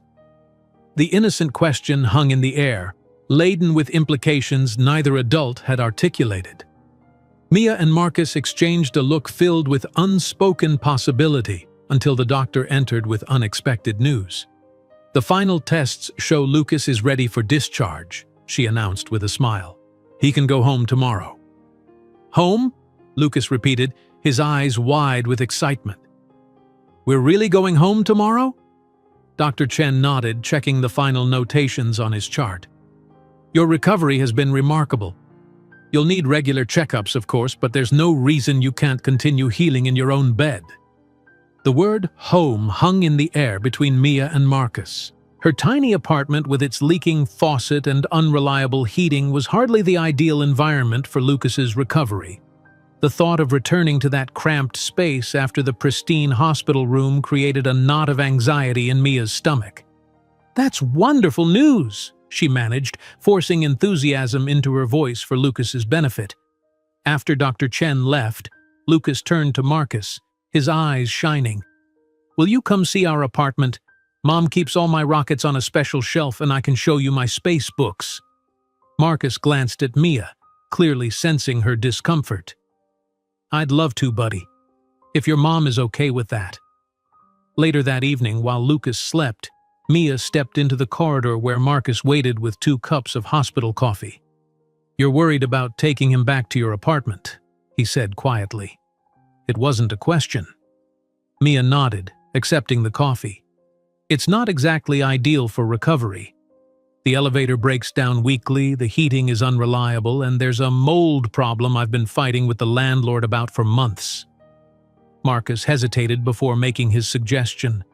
The innocent question hung in the air, laden with implications neither adult had articulated. Mia and Marcus exchanged a look filled with unspoken possibility until the doctor entered with unexpected news. "The final tests show Lucas is ready for discharge," she announced with a smile. "He can go home tomorrow." "Home?" Lucas repeated, his eyes wide with excitement. "We're really going home tomorrow?" Dr. Chen nodded, checking the final notations on his chart. "Your recovery has been remarkable. You'll need regular checkups, of course, but there's no reason you can't continue healing in your own bed." The word home hung in the air between Mia and Marcus. Her tiny apartment with its leaking faucet and unreliable heating was hardly the ideal environment for Lucas's recovery. The thought of returning to that cramped space after the pristine hospital room created a knot of anxiety in Mia's stomach. "That's wonderful news," she managed, forcing enthusiasm into her voice for Lucas's benefit. After Dr. Chen left, Lucas turned to Marcus, his eyes shining. "Will you come see our apartment? Mom keeps all my rockets on a special shelf and I can show you my space books." Marcus glanced at Mia, clearly sensing her discomfort. "I'd love to, buddy, if your mom is okay with that." Later that evening, while Lucas slept, Mia stepped into the corridor where Marcus waited with 2 cups of hospital coffee. "You're worried about taking him back to your apartment," he said quietly. It wasn't a question. Mia nodded, accepting the coffee. "It's not exactly ideal for recovery. The elevator breaks down weekly, the heating is unreliable, and there's a mold problem I've been fighting with the landlord about for months." Marcus hesitated before making his suggestion.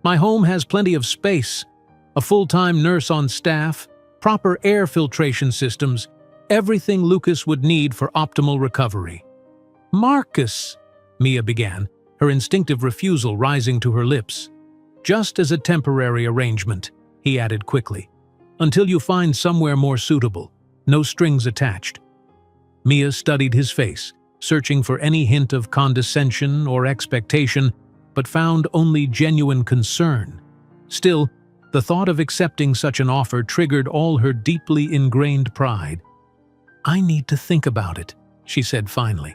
"My home has plenty of space, a full-time nurse on staff, proper air filtration systems, everything Lucas would need for optimal recovery." "Marcus," Mia began, her instinctive refusal rising to her lips. "Just as a temporary arrangement," he added quickly, "until you find somewhere more suitable, no strings attached." Mia studied his face, searching for any hint of condescension or expectation, but found only genuine concern. Still, the thought of accepting such an offer triggered all her deeply ingrained pride. "I need to think about it," she said finally.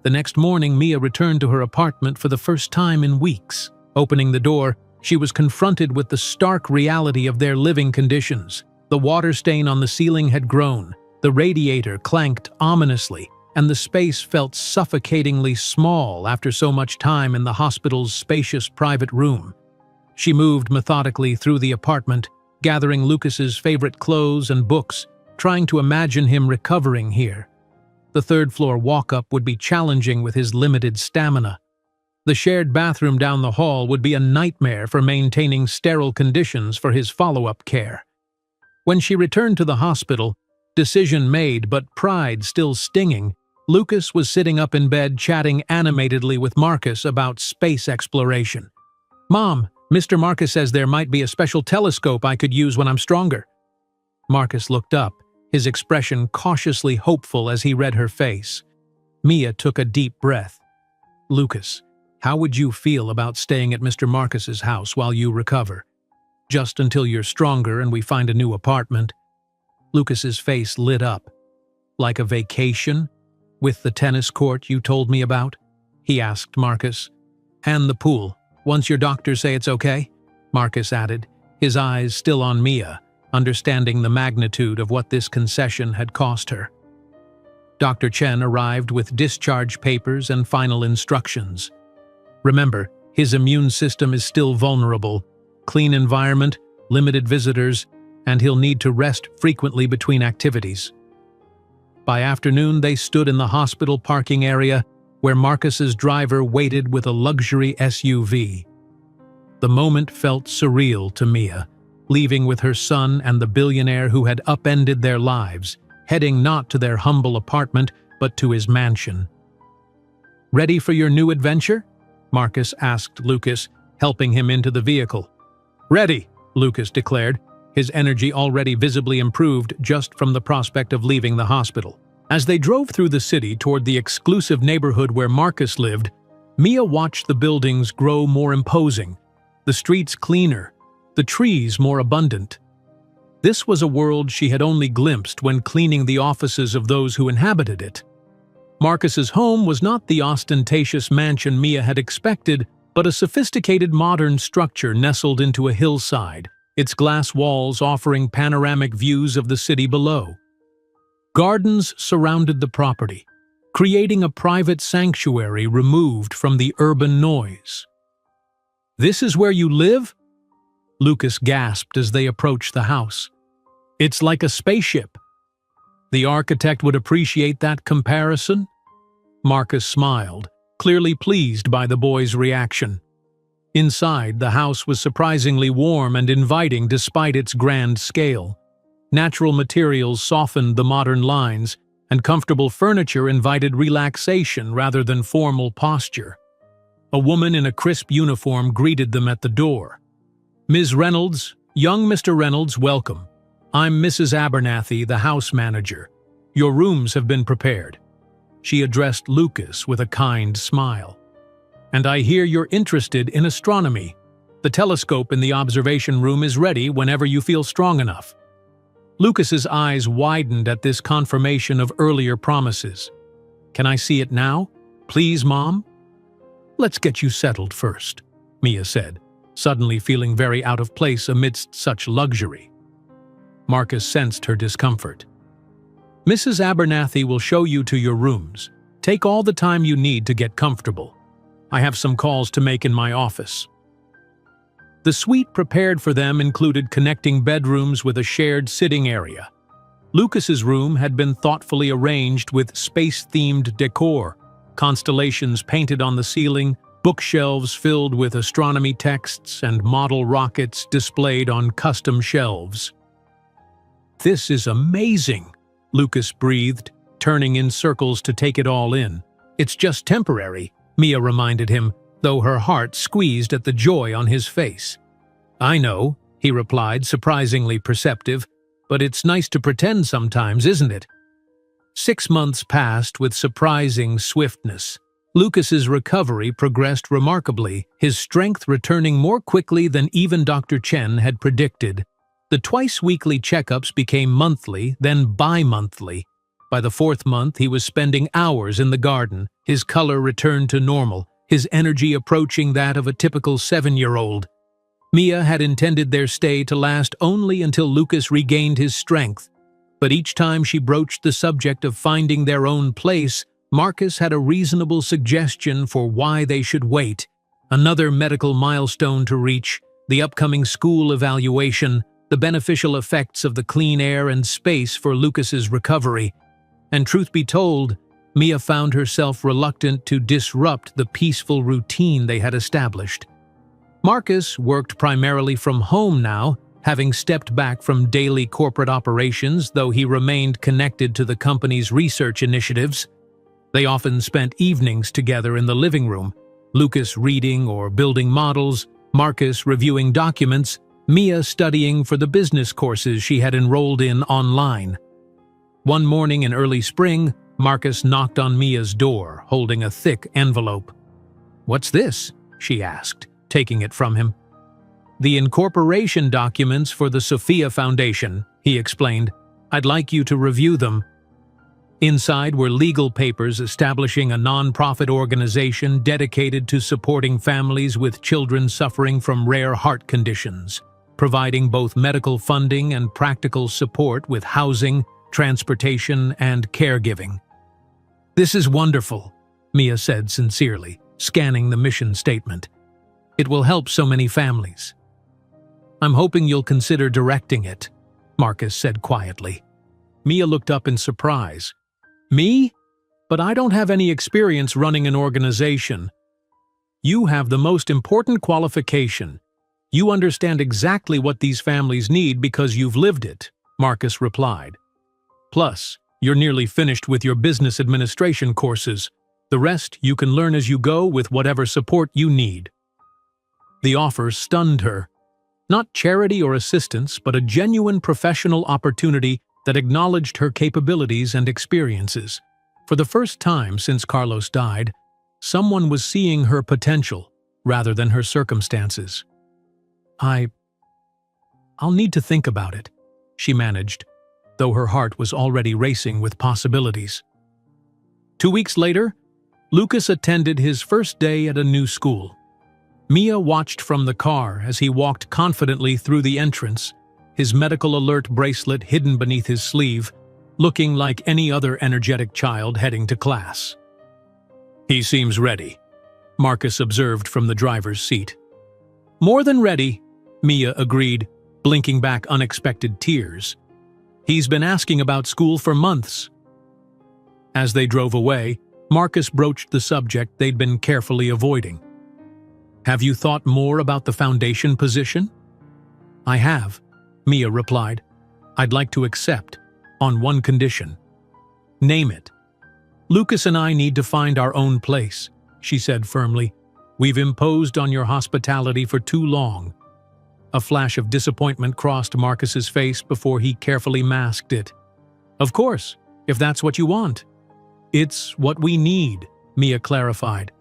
The next morning, Mia returned to her apartment for the first time in weeks. Opening the door, she was confronted with the stark reality of their living conditions. The water stain on the ceiling had grown, the radiator clanked ominously, and the space felt suffocatingly small after so much time in the hospital's spacious private room. She moved methodically through the apartment, gathering Lucas's favorite clothes and books, trying to imagine him recovering here. The third-floor walk-up would be challenging with his limited stamina. The shared bathroom down the hall would be a nightmare for maintaining sterile conditions for his follow-up care. When she returned to the hospital, decision made but pride still stinging, Lucas was sitting up in bed chatting animatedly with Marcus about space exploration. "Mom, Mr. Marcus says there might be a special telescope I could use when I'm stronger." Marcus looked up, his expression cautiously hopeful as he read her face. Mia took a deep breath. "Lucas, how would you feel about staying at Mr. Marcus's house while you recover? Just until you're stronger and we find a new apartment." Lucas's face lit up. "Like a vacation? With the tennis court you told me about?" he asked Marcus. "And the pool, once your doctors say it's okay?" Marcus added, his eyes still on Mia, understanding the magnitude of what this concession had cost her. Dr. Chen arrived with discharge papers and final instructions. "Remember, his immune system is still vulnerable. Clean environment, limited visitors, and he'll need to rest frequently between activities." By afternoon, they stood in the hospital parking area where Marcus's driver waited with a luxury SUV. The moment felt surreal to Mia, leaving with her son and the billionaire who had upended their lives, heading not to their humble apartment but to his mansion. "Ready for your new adventure?" Marcus asked Lucas, helping him into the vehicle. "Ready," Lucas declared, his energy already visibly improved just from the prospect of leaving the hospital. As they drove through the city toward the exclusive neighborhood where Marcus lived, Mia watched the buildings grow more imposing, the streets cleaner, the trees more abundant. This was a world she had only glimpsed when cleaning the offices of those who inhabited it. Marcus's home was not the ostentatious mansion Mia had expected, but a sophisticated modern structure nestled into a hillside, its glass walls offering panoramic views of the city below. Gardens surrounded the property, creating a private sanctuary removed from the urban noise. "This is where you live?" Lucas gasped as they approached the house. "It's like a spaceship." "The architect would appreciate that comparison?" Marcus smiled, clearly pleased by the boy's reaction. Inside, the house was surprisingly warm and inviting despite its grand scale. Natural materials softened the modern lines, and comfortable furniture invited relaxation rather than formal posture. A woman in a crisp uniform greeted them at the door. Ms. Reynolds, young Mr. Reynolds, welcome. I'm Mrs. Abernathy, the house manager. Your rooms have been prepared. She addressed Lucas with a kind smile. And I hear you're interested in astronomy. The telescope in the observation room is ready whenever you feel strong enough. Lucas's eyes widened at this confirmation of earlier promises. Can I see it now? Please, Mom? Let's get you settled first, Mia said, suddenly feeling very out of place amidst such luxury. Marcus sensed her discomfort. Mrs. Abernathy will show you to your rooms. Take all the time you need to get comfortable. I have some calls to make in my office. The suite prepared for them included connecting bedrooms with a shared sitting area. Lucas's room had been thoughtfully arranged with space-themed decor, constellations painted on the ceiling, bookshelves filled with astronomy texts, and model rockets displayed on custom shelves. This is amazing, Lucas breathed, turning in circles to take it all in. It's just temporary, Mia reminded him, though her heart squeezed at the joy on his face. I know, he replied, surprisingly perceptive, but it's nice to pretend sometimes, isn't it? 6 months passed with surprising swiftness. Lucas's recovery progressed remarkably, his strength returning more quickly than even Dr. Chen had predicted. The twice-weekly checkups became monthly, then bi-monthly. By the 4th month, he was spending hours in the garden. His color returned to normal, his energy approaching that of a typical 7-year-old. Mia had intended their stay to last only until Lucas regained his strength, but each time she broached the subject of finding their own place, Marcus had a reasonable suggestion for why they should wait. Another medical milestone to reach, the upcoming school evaluation, the beneficial effects of the clean air and space for Lucas's recovery. And truth be told, Mia found herself reluctant to disrupt the peaceful routine they had established. Marcus worked primarily from home now, having stepped back from daily corporate operations, though he remained connected to the company's research initiatives. They often spent evenings together in the living room, Lucas reading or building models, Marcus reviewing documents, Mia studying for the business courses she had enrolled in online. One morning in early spring, Marcus knocked on Mia's door, holding a thick envelope. "What's this?" she asked, taking it from him. "The incorporation documents for the Sophia Foundation," he explained. "I'd like you to review them." Inside were legal papers establishing a non-profit organization dedicated to supporting families with children suffering from rare heart conditions, providing both medical funding and practical support with housing, transportation, and caregiving. "This is wonderful," Mia said sincerely, scanning the mission statement. "It will help so many families." "I'm hoping you'll consider directing it," Marcus said quietly. Mia looked up in surprise. "Me? But I don't have any experience running an organization." "You have the most important qualification. You understand exactly what these families need because you've lived it," Marcus replied. "Plus, you're nearly finished with your business administration courses. The rest you can learn as you go with whatever support you need." The offer stunned her. Not charity or assistance, but a genuine professional opportunity that acknowledged her capabilities and experiences. For the first time since Carlos died, someone was seeing her potential rather than her circumstances. I'll need to think about it," she managed, though her heart was already racing with possibilities. 2 weeks later, Lucas attended his first day at a new school. Mia watched from the car as he walked confidently through the entrance, his medical alert bracelet hidden beneath his sleeve, looking like any other energetic child heading to class. "He seems ready," Marcus observed from the driver's seat. "More than ready," Mia agreed, blinking back unexpected tears. "He's been asking about school for months." As they drove away, Marcus broached the subject they'd been carefully avoiding. "Have you thought more about the foundation position?" "I have," Mia replied. "I'd like to accept, on one condition." "Name it." "Lucas and I need to find our own place," she said firmly. "We've imposed on your hospitality for too long." A flash of disappointment crossed Marcus's face before he carefully masked it. "Of course, if that's what you want." "It's what we need," Mia clarified.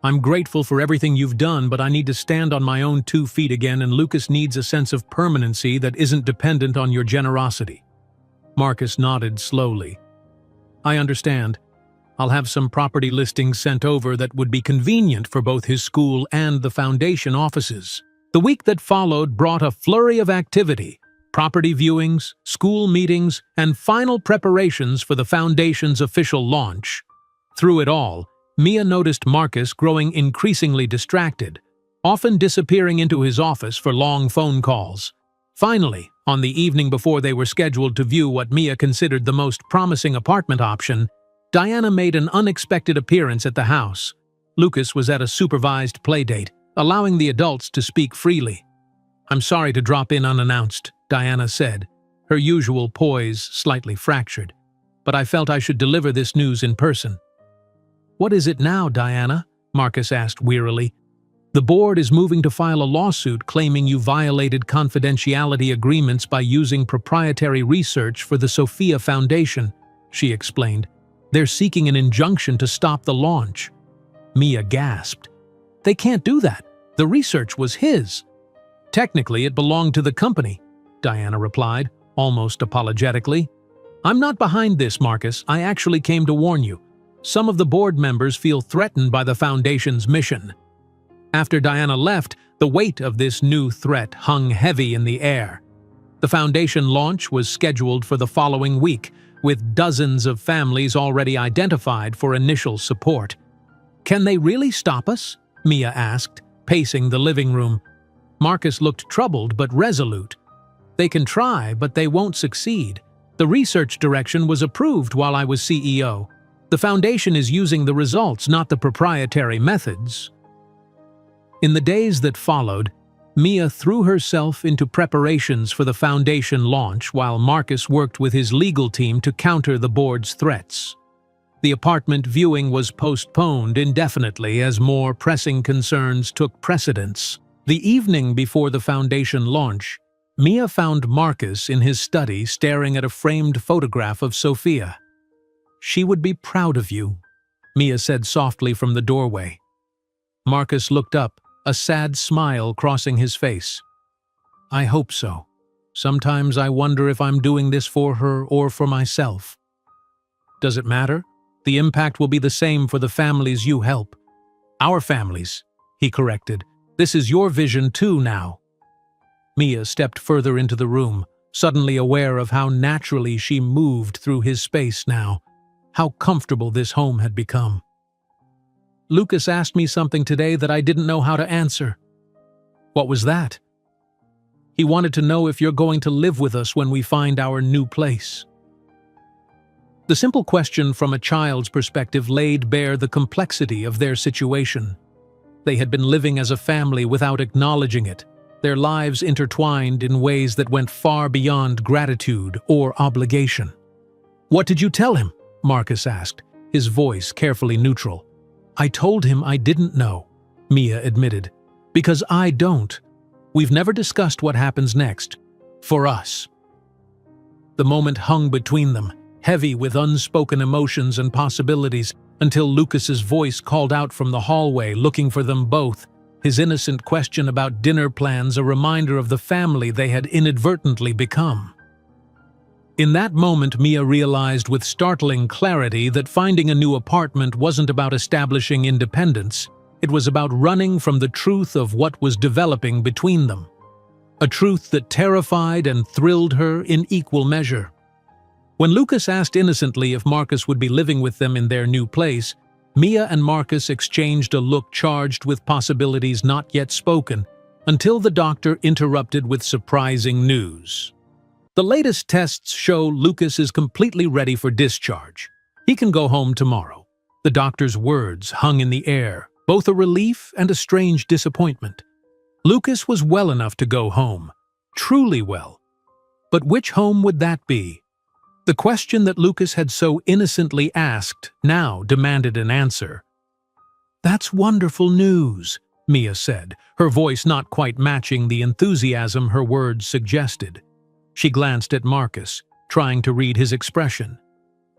"I'm grateful for everything you've done, but I need to stand on my own 2 feet again, and Lucas needs a sense of permanency that isn't dependent on your generosity." Marcus nodded slowly. "I understand. I'll have some property listings sent over that would be convenient for both his school and the foundation offices." The week that followed brought a flurry of activity: property viewings, school meetings, and final preparations for the foundation's official launch. Through it all, Mia noticed Marcus growing increasingly distracted, often disappearing into his office for long phone calls. Finally, on the evening before they were scheduled to view what Mia considered the most promising apartment option, Diana made an unexpected appearance at the house. Lucas was at a supervised playdate, allowing the adults to speak freely. "I'm sorry to drop in unannounced," Diana said, her usual poise slightly fractured, "but I felt I should deliver this news in person." "What is it now, Diana?" Marcus asked wearily. "The board is moving to file a lawsuit claiming you violated confidentiality agreements by using proprietary research for the Sophia Foundation," she explained. "They're seeking an injunction to stop the launch." Mia gasped. "They can't do that. The research was his." "Technically, it belonged to the company," Diana replied, almost apologetically. "I'm not behind this, Marcus. I actually came to warn you. Some of the board members feel threatened by the Foundation's mission." After Diana left, the weight of this new threat hung heavy in the air. The Foundation launch was scheduled for the following week, with dozens of families already identified for initial support. "Can they really stop us?" Mia asked, pacing the living room. Marcus looked troubled but resolute. "They can try, but they won't succeed. The research direction was approved while I was CEO. The Foundation is using the results, not the proprietary methods." In the days that followed, Mia threw herself into preparations for the Foundation launch while Marcus worked with his legal team to counter the board's threats. The apartment viewing was postponed indefinitely as more pressing concerns took precedence. The evening before the Foundation launch, Mia found Marcus in his study staring at a framed photograph of Sophia. "She would be proud of you," Mia said softly from the doorway. Marcus looked up, a sad smile crossing his face. "I hope so. Sometimes I wonder if I'm doing this for her or for myself." "Does it matter? The impact will be the same for the families you help." "Our families," he corrected. "This is your vision too now." Mia stepped further into the room, suddenly aware of how naturally she moved through his space now, how comfortable this home had become. "Lucas asked me something today that I didn't know how to answer." "What was that?" "He wanted to know if you're going to live with us when we find our new place." The simple question from a child's perspective laid bare the complexity of their situation. They had been living as a family without acknowledging it, their lives intertwined in ways that went far beyond gratitude or obligation. "What did you tell him?" Marcus asked, his voice carefully neutral. "I told him I didn't know," Mia admitted. "Because I don't. We've never discussed what happens next. For us." The moment hung between them, heavy with unspoken emotions and possibilities, until Lucas's voice called out from the hallway looking for them both, his innocent question about dinner plans a reminder of the family they had inadvertently become. In that moment, Mia realized with startling clarity that finding a new apartment wasn't about establishing independence. It was about running from the truth of what was developing between them. A truth that terrified and thrilled her in equal measure. When Lucas asked innocently if Marcus would be living with them in their new place, Mia and Marcus exchanged a look charged with possibilities not yet spoken, until the doctor interrupted with surprising news. "The latest tests show Lucas is completely ready for discharge. He can go home tomorrow." The doctor's words hung in the air, both a relief and a strange disappointment. Lucas was well enough to go home, truly well. But which home would that be? The question that Lucas had so innocently asked now demanded an answer. "That's wonderful news," Mia said, her voice not quite matching the enthusiasm her words suggested. She glanced at Marcus, trying to read his expression.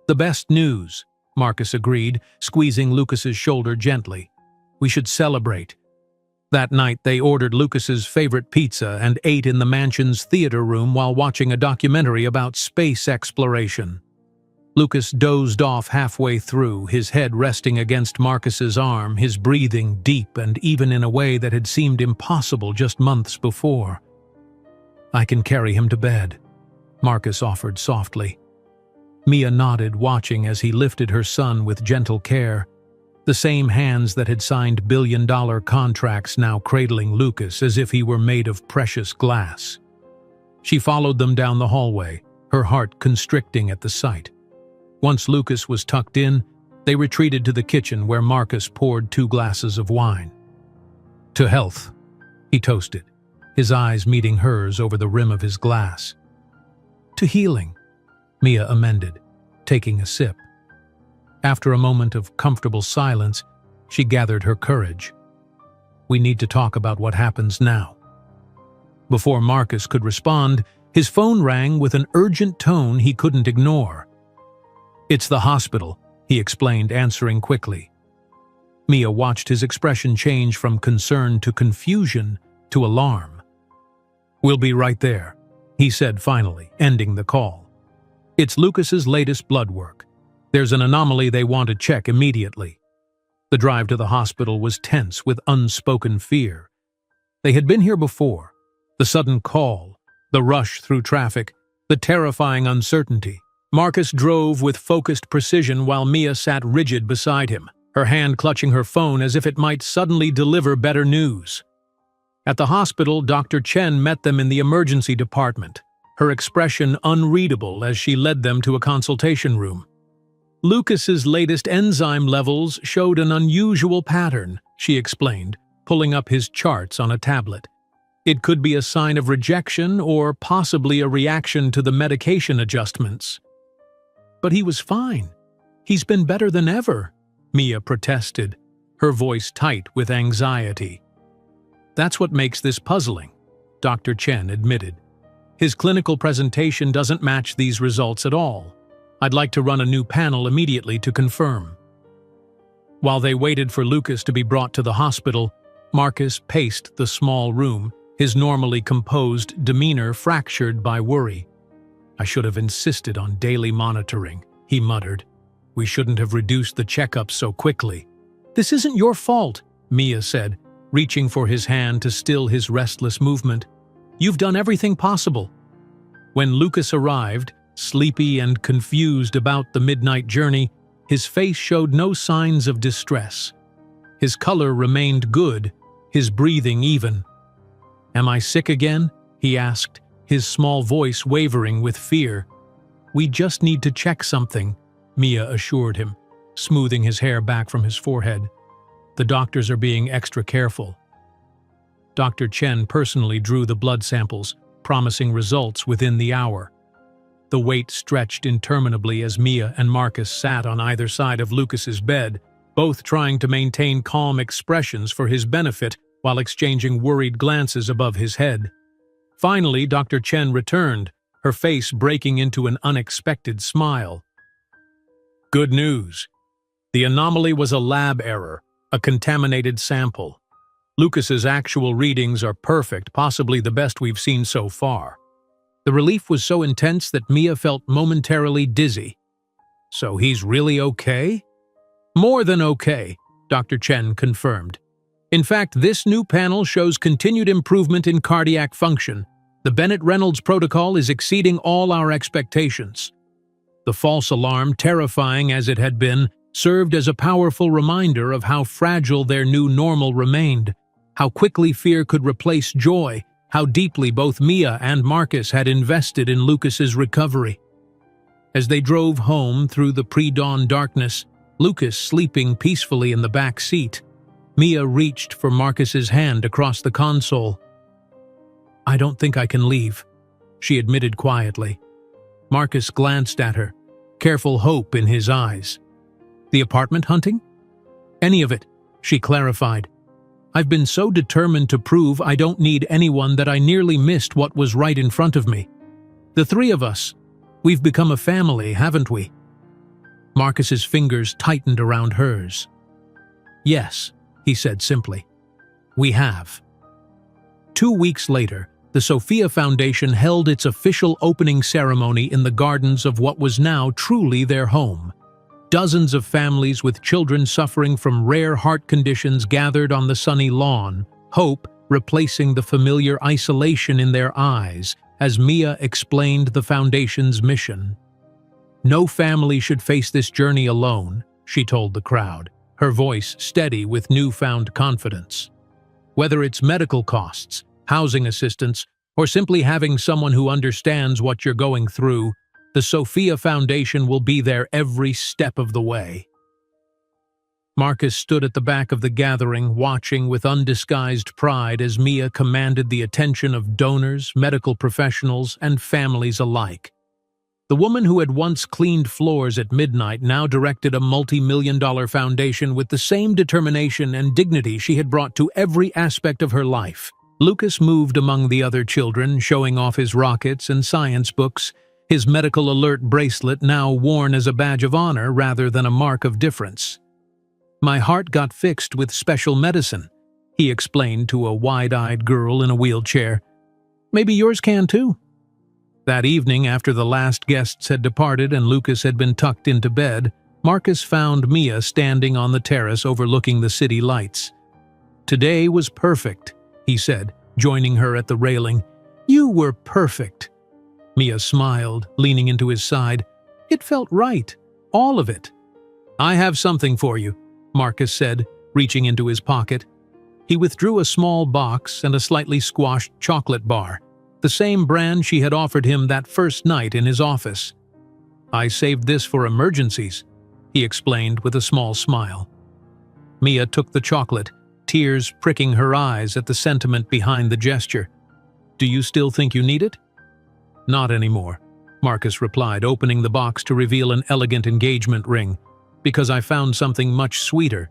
"The best news," Marcus agreed, squeezing Lucas's shoulder gently. "We should celebrate." That night they ordered Lucas's favorite pizza and ate in the mansion's theater room while watching a documentary about space exploration. Lucas dozed off halfway through, his head resting against Marcus's arm, his breathing deep and even in a way that had seemed impossible just months before. "I can carry him to bed," Marcus offered softly. Mia nodded, watching as he lifted her son with gentle care. The same hands that had signed billion-dollar contracts now cradling Lucas as if he were made of precious glass. She followed them down the hallway, her heart constricting at the sight. Once Lucas was tucked in, they retreated to the kitchen where Marcus poured 2 glasses of wine. "To health," he toasted, his eyes meeting hers over the rim of his glass. "To healing," Mia amended, taking a sip. After a moment of comfortable silence, she gathered her courage. "We need to talk about what happens now." Before Marcus could respond, his phone rang with an urgent tone he couldn't ignore. "It's the hospital," he explained, answering quickly. Mia watched his expression change from concern to confusion to alarm. "We'll be right there," he said finally, ending the call. "It's Lucas's latest blood work. There's an anomaly they want to check immediately." The drive to the hospital was tense with unspoken fear. They had been here before. The sudden call, the rush through traffic, the terrifying uncertainty. Marcus drove with focused precision while Mia sat rigid beside him, her hand clutching her phone as if it might suddenly deliver better news. At the hospital, Dr. Chen met them in the emergency department, her expression unreadable as she led them to a consultation room. "Lucas's latest enzyme levels showed an unusual pattern," she explained, pulling up his charts on a tablet. "It could be a sign of rejection or possibly a reaction to the medication adjustments." "But he was fine. He's been better than ever," Mia protested, her voice tight with anxiety. "That's what makes this puzzling," Dr. Chen admitted. "His clinical presentation doesn't match these results at all. I'd like to run a new panel immediately to confirm." While they waited for Lucas to be brought to the hospital, Marcus paced the small room, his normally composed demeanor fractured by worry. "I should have insisted on daily monitoring," he muttered. "We shouldn't have reduced the checkups so quickly." "This isn't your fault," Mia said, reaching for his hand to still his restless movement. "You've done everything possible." When Lucas arrived, sleepy and confused about the midnight journey, his face showed no signs of distress. His color remained good, his breathing even. "Am I sick again?" he asked, his small voice wavering with fear. "We just need to check something," Mia assured him, smoothing his hair back from his forehead. "The doctors are being extra careful." Dr. Chen personally drew the blood samples, promising results within the hour. The wait stretched interminably as Mia and Marcus sat on either side of Lucas's bed, both trying to maintain calm expressions for his benefit while exchanging worried glances above his head. Finally, Dr. Chen returned, her face breaking into an unexpected smile. "Good news. The anomaly was a lab error, a contaminated sample. Lucas's actual readings are perfect, possibly the best we've seen so far." The relief was so intense that Mia felt momentarily dizzy. "So he's really okay?" "More than okay," Dr. Chen confirmed. "In fact, this new panel shows continued improvement in cardiac function. The Bennett-Reynolds protocol is exceeding all our expectations." The false alarm, terrifying as it had been, served as a powerful reminder of how fragile their new normal remained, how quickly fear could replace joy, how deeply both Mia and Marcus had invested in Lucas's recovery. As they drove home through the pre-dawn darkness, Lucas sleeping peacefully in the back seat, Mia reached for Marcus's hand across the console. "I don't think I can leave," she admitted quietly. Marcus glanced at her, careful hope in his eyes. "The apartment hunting?" "Any of it," she clarified. I've been so determined to prove I don't need anyone that I nearly missed what was right in front of me. The three of us, we've become a family, haven't we?" Marcus's fingers tightened around hers. "Yes," he said simply. "We have." 2 weeks later, the Sophia Foundation held its official opening ceremony in the gardens of what was now truly their home. Dozens of families with children suffering from rare heart conditions gathered on the sunny lawn, hope replacing the familiar isolation in their eyes as Mia explained the Foundation's mission. "No family should face this journey alone," she told the crowd, her voice steady with newfound confidence. "Whether it's medical costs, housing assistance, or simply having someone who understands what you're going through, the Sophia Foundation will be there every step of the way." Marcus stood at the back of the gathering, watching with undisguised pride as Mia commanded the attention of donors, medical professionals, and families alike. The woman who had once cleaned floors at midnight now directed a multi-million-dollar foundation with the same determination and dignity she had brought to every aspect of her life. Lucas moved among the other children, showing off his rockets and science books, his medical alert bracelet now worn as a badge of honor rather than a mark of difference. "My heart got fixed with special medicine," he explained to a wide-eyed girl in a wheelchair. "Maybe yours can too." That evening, after the last guests had departed and Lucas had been tucked into bed, Marcus found Mia standing on the terrace overlooking the city lights. "Today was perfect," he said, joining her at the railing. "You were perfect." Mia smiled, leaning into his side. "It felt right. All of it." "I have something for you," Marcus said, reaching into his pocket. He withdrew a small box and a slightly squashed chocolate bar, the same brand she had offered him that first night in his office. "I saved this for emergencies," he explained with a small smile. Mia took the chocolate, tears pricking her eyes at the sentiment behind the gesture. "Do you still think you need it?" "Not anymore," Marcus replied, opening the box to reveal an elegant engagement ring, "because I found something much sweeter."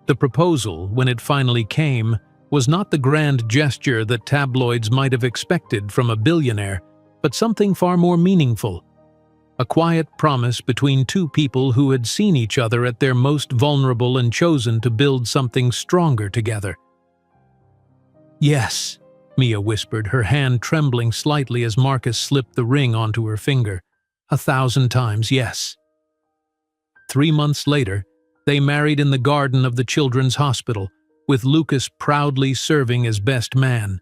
The proposal, when it finally came, was not the grand gesture that tabloids might have expected from a billionaire, but something far more meaningful. A quiet promise between two people who had seen each other at their most vulnerable and chosen to build something stronger together. "Yes," Mia whispered, her hand trembling slightly as Marcus slipped the ring onto her finger. "1,000 times yes." 3 months later, they married in the garden of the Children's Hospital, with Lucas proudly serving as best man.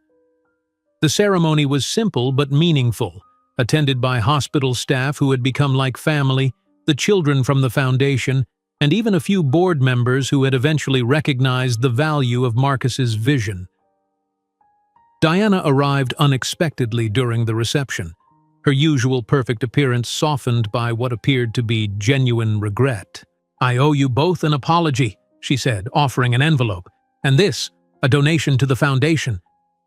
The ceremony was simple but meaningful, attended by hospital staff who had become like family, the children from the foundation, and even a few board members who had eventually recognized the value of Marcus's vision. Diana arrived unexpectedly during the reception, her usual perfect appearance softened by what appeared to be genuine regret. "I owe you both an apology," she said, offering an envelope, "and this, a donation to the foundation.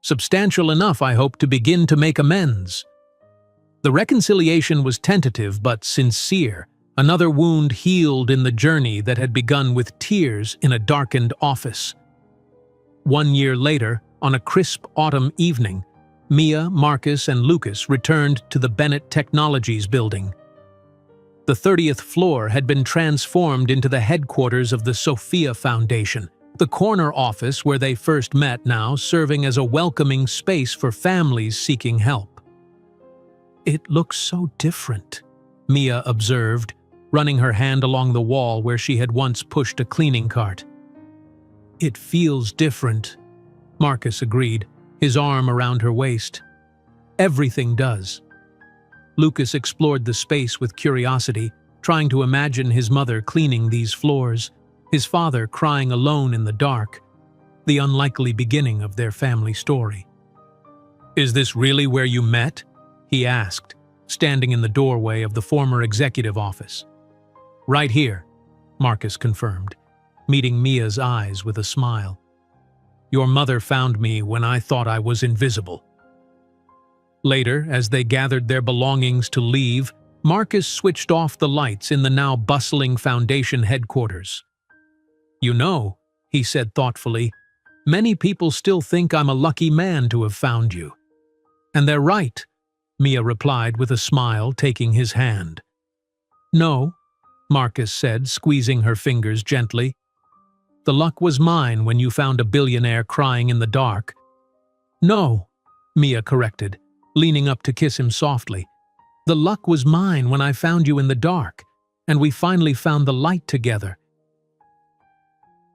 Substantial enough, I hope, to begin to make amends." The reconciliation was tentative but sincere, another wound healed in the journey that had begun with tears in a darkened office. 1 year later, on a crisp autumn evening, Mia, Marcus, and Lucas returned to the Bennett Technologies building. The 30th floor had been transformed into the headquarters of the Sophia Foundation, the corner office where they first met now serving as a welcoming space for families seeking help. "It looks so different," Mia observed, running her hand along the wall where she had once pushed a cleaning cart. "It feels different," Marcus agreed, his arm around her waist. "Everything does." Lucas explored the space with curiosity, trying to imagine his mother cleaning these floors, his father crying alone in the dark, the unlikely beginning of their family story. "Is this really where you met?" he asked, standing in the doorway of the former executive office. "Right here," Marcus confirmed, meeting Mia's eyes with a smile. "Your mother found me when I thought I was invisible." Later, as they gathered their belongings to leave, Marcus switched off the lights in the now bustling foundation headquarters. "You know," he said thoughtfully, Many people still think I'm a lucky man to have found you. And they're right, Mia replied with a smile, taking his hand. No, Marcus said, squeezing her fingers gently. The luck was mine when you found a billionaire crying in the dark. No, Mia corrected, leaning up to kiss him softly. The luck was mine when I found you in the dark, and we finally found the light together.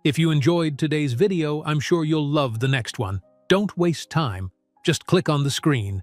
If you enjoyed today's video, I'm sure you'll love the next one. Don't waste time. Just click on the screen.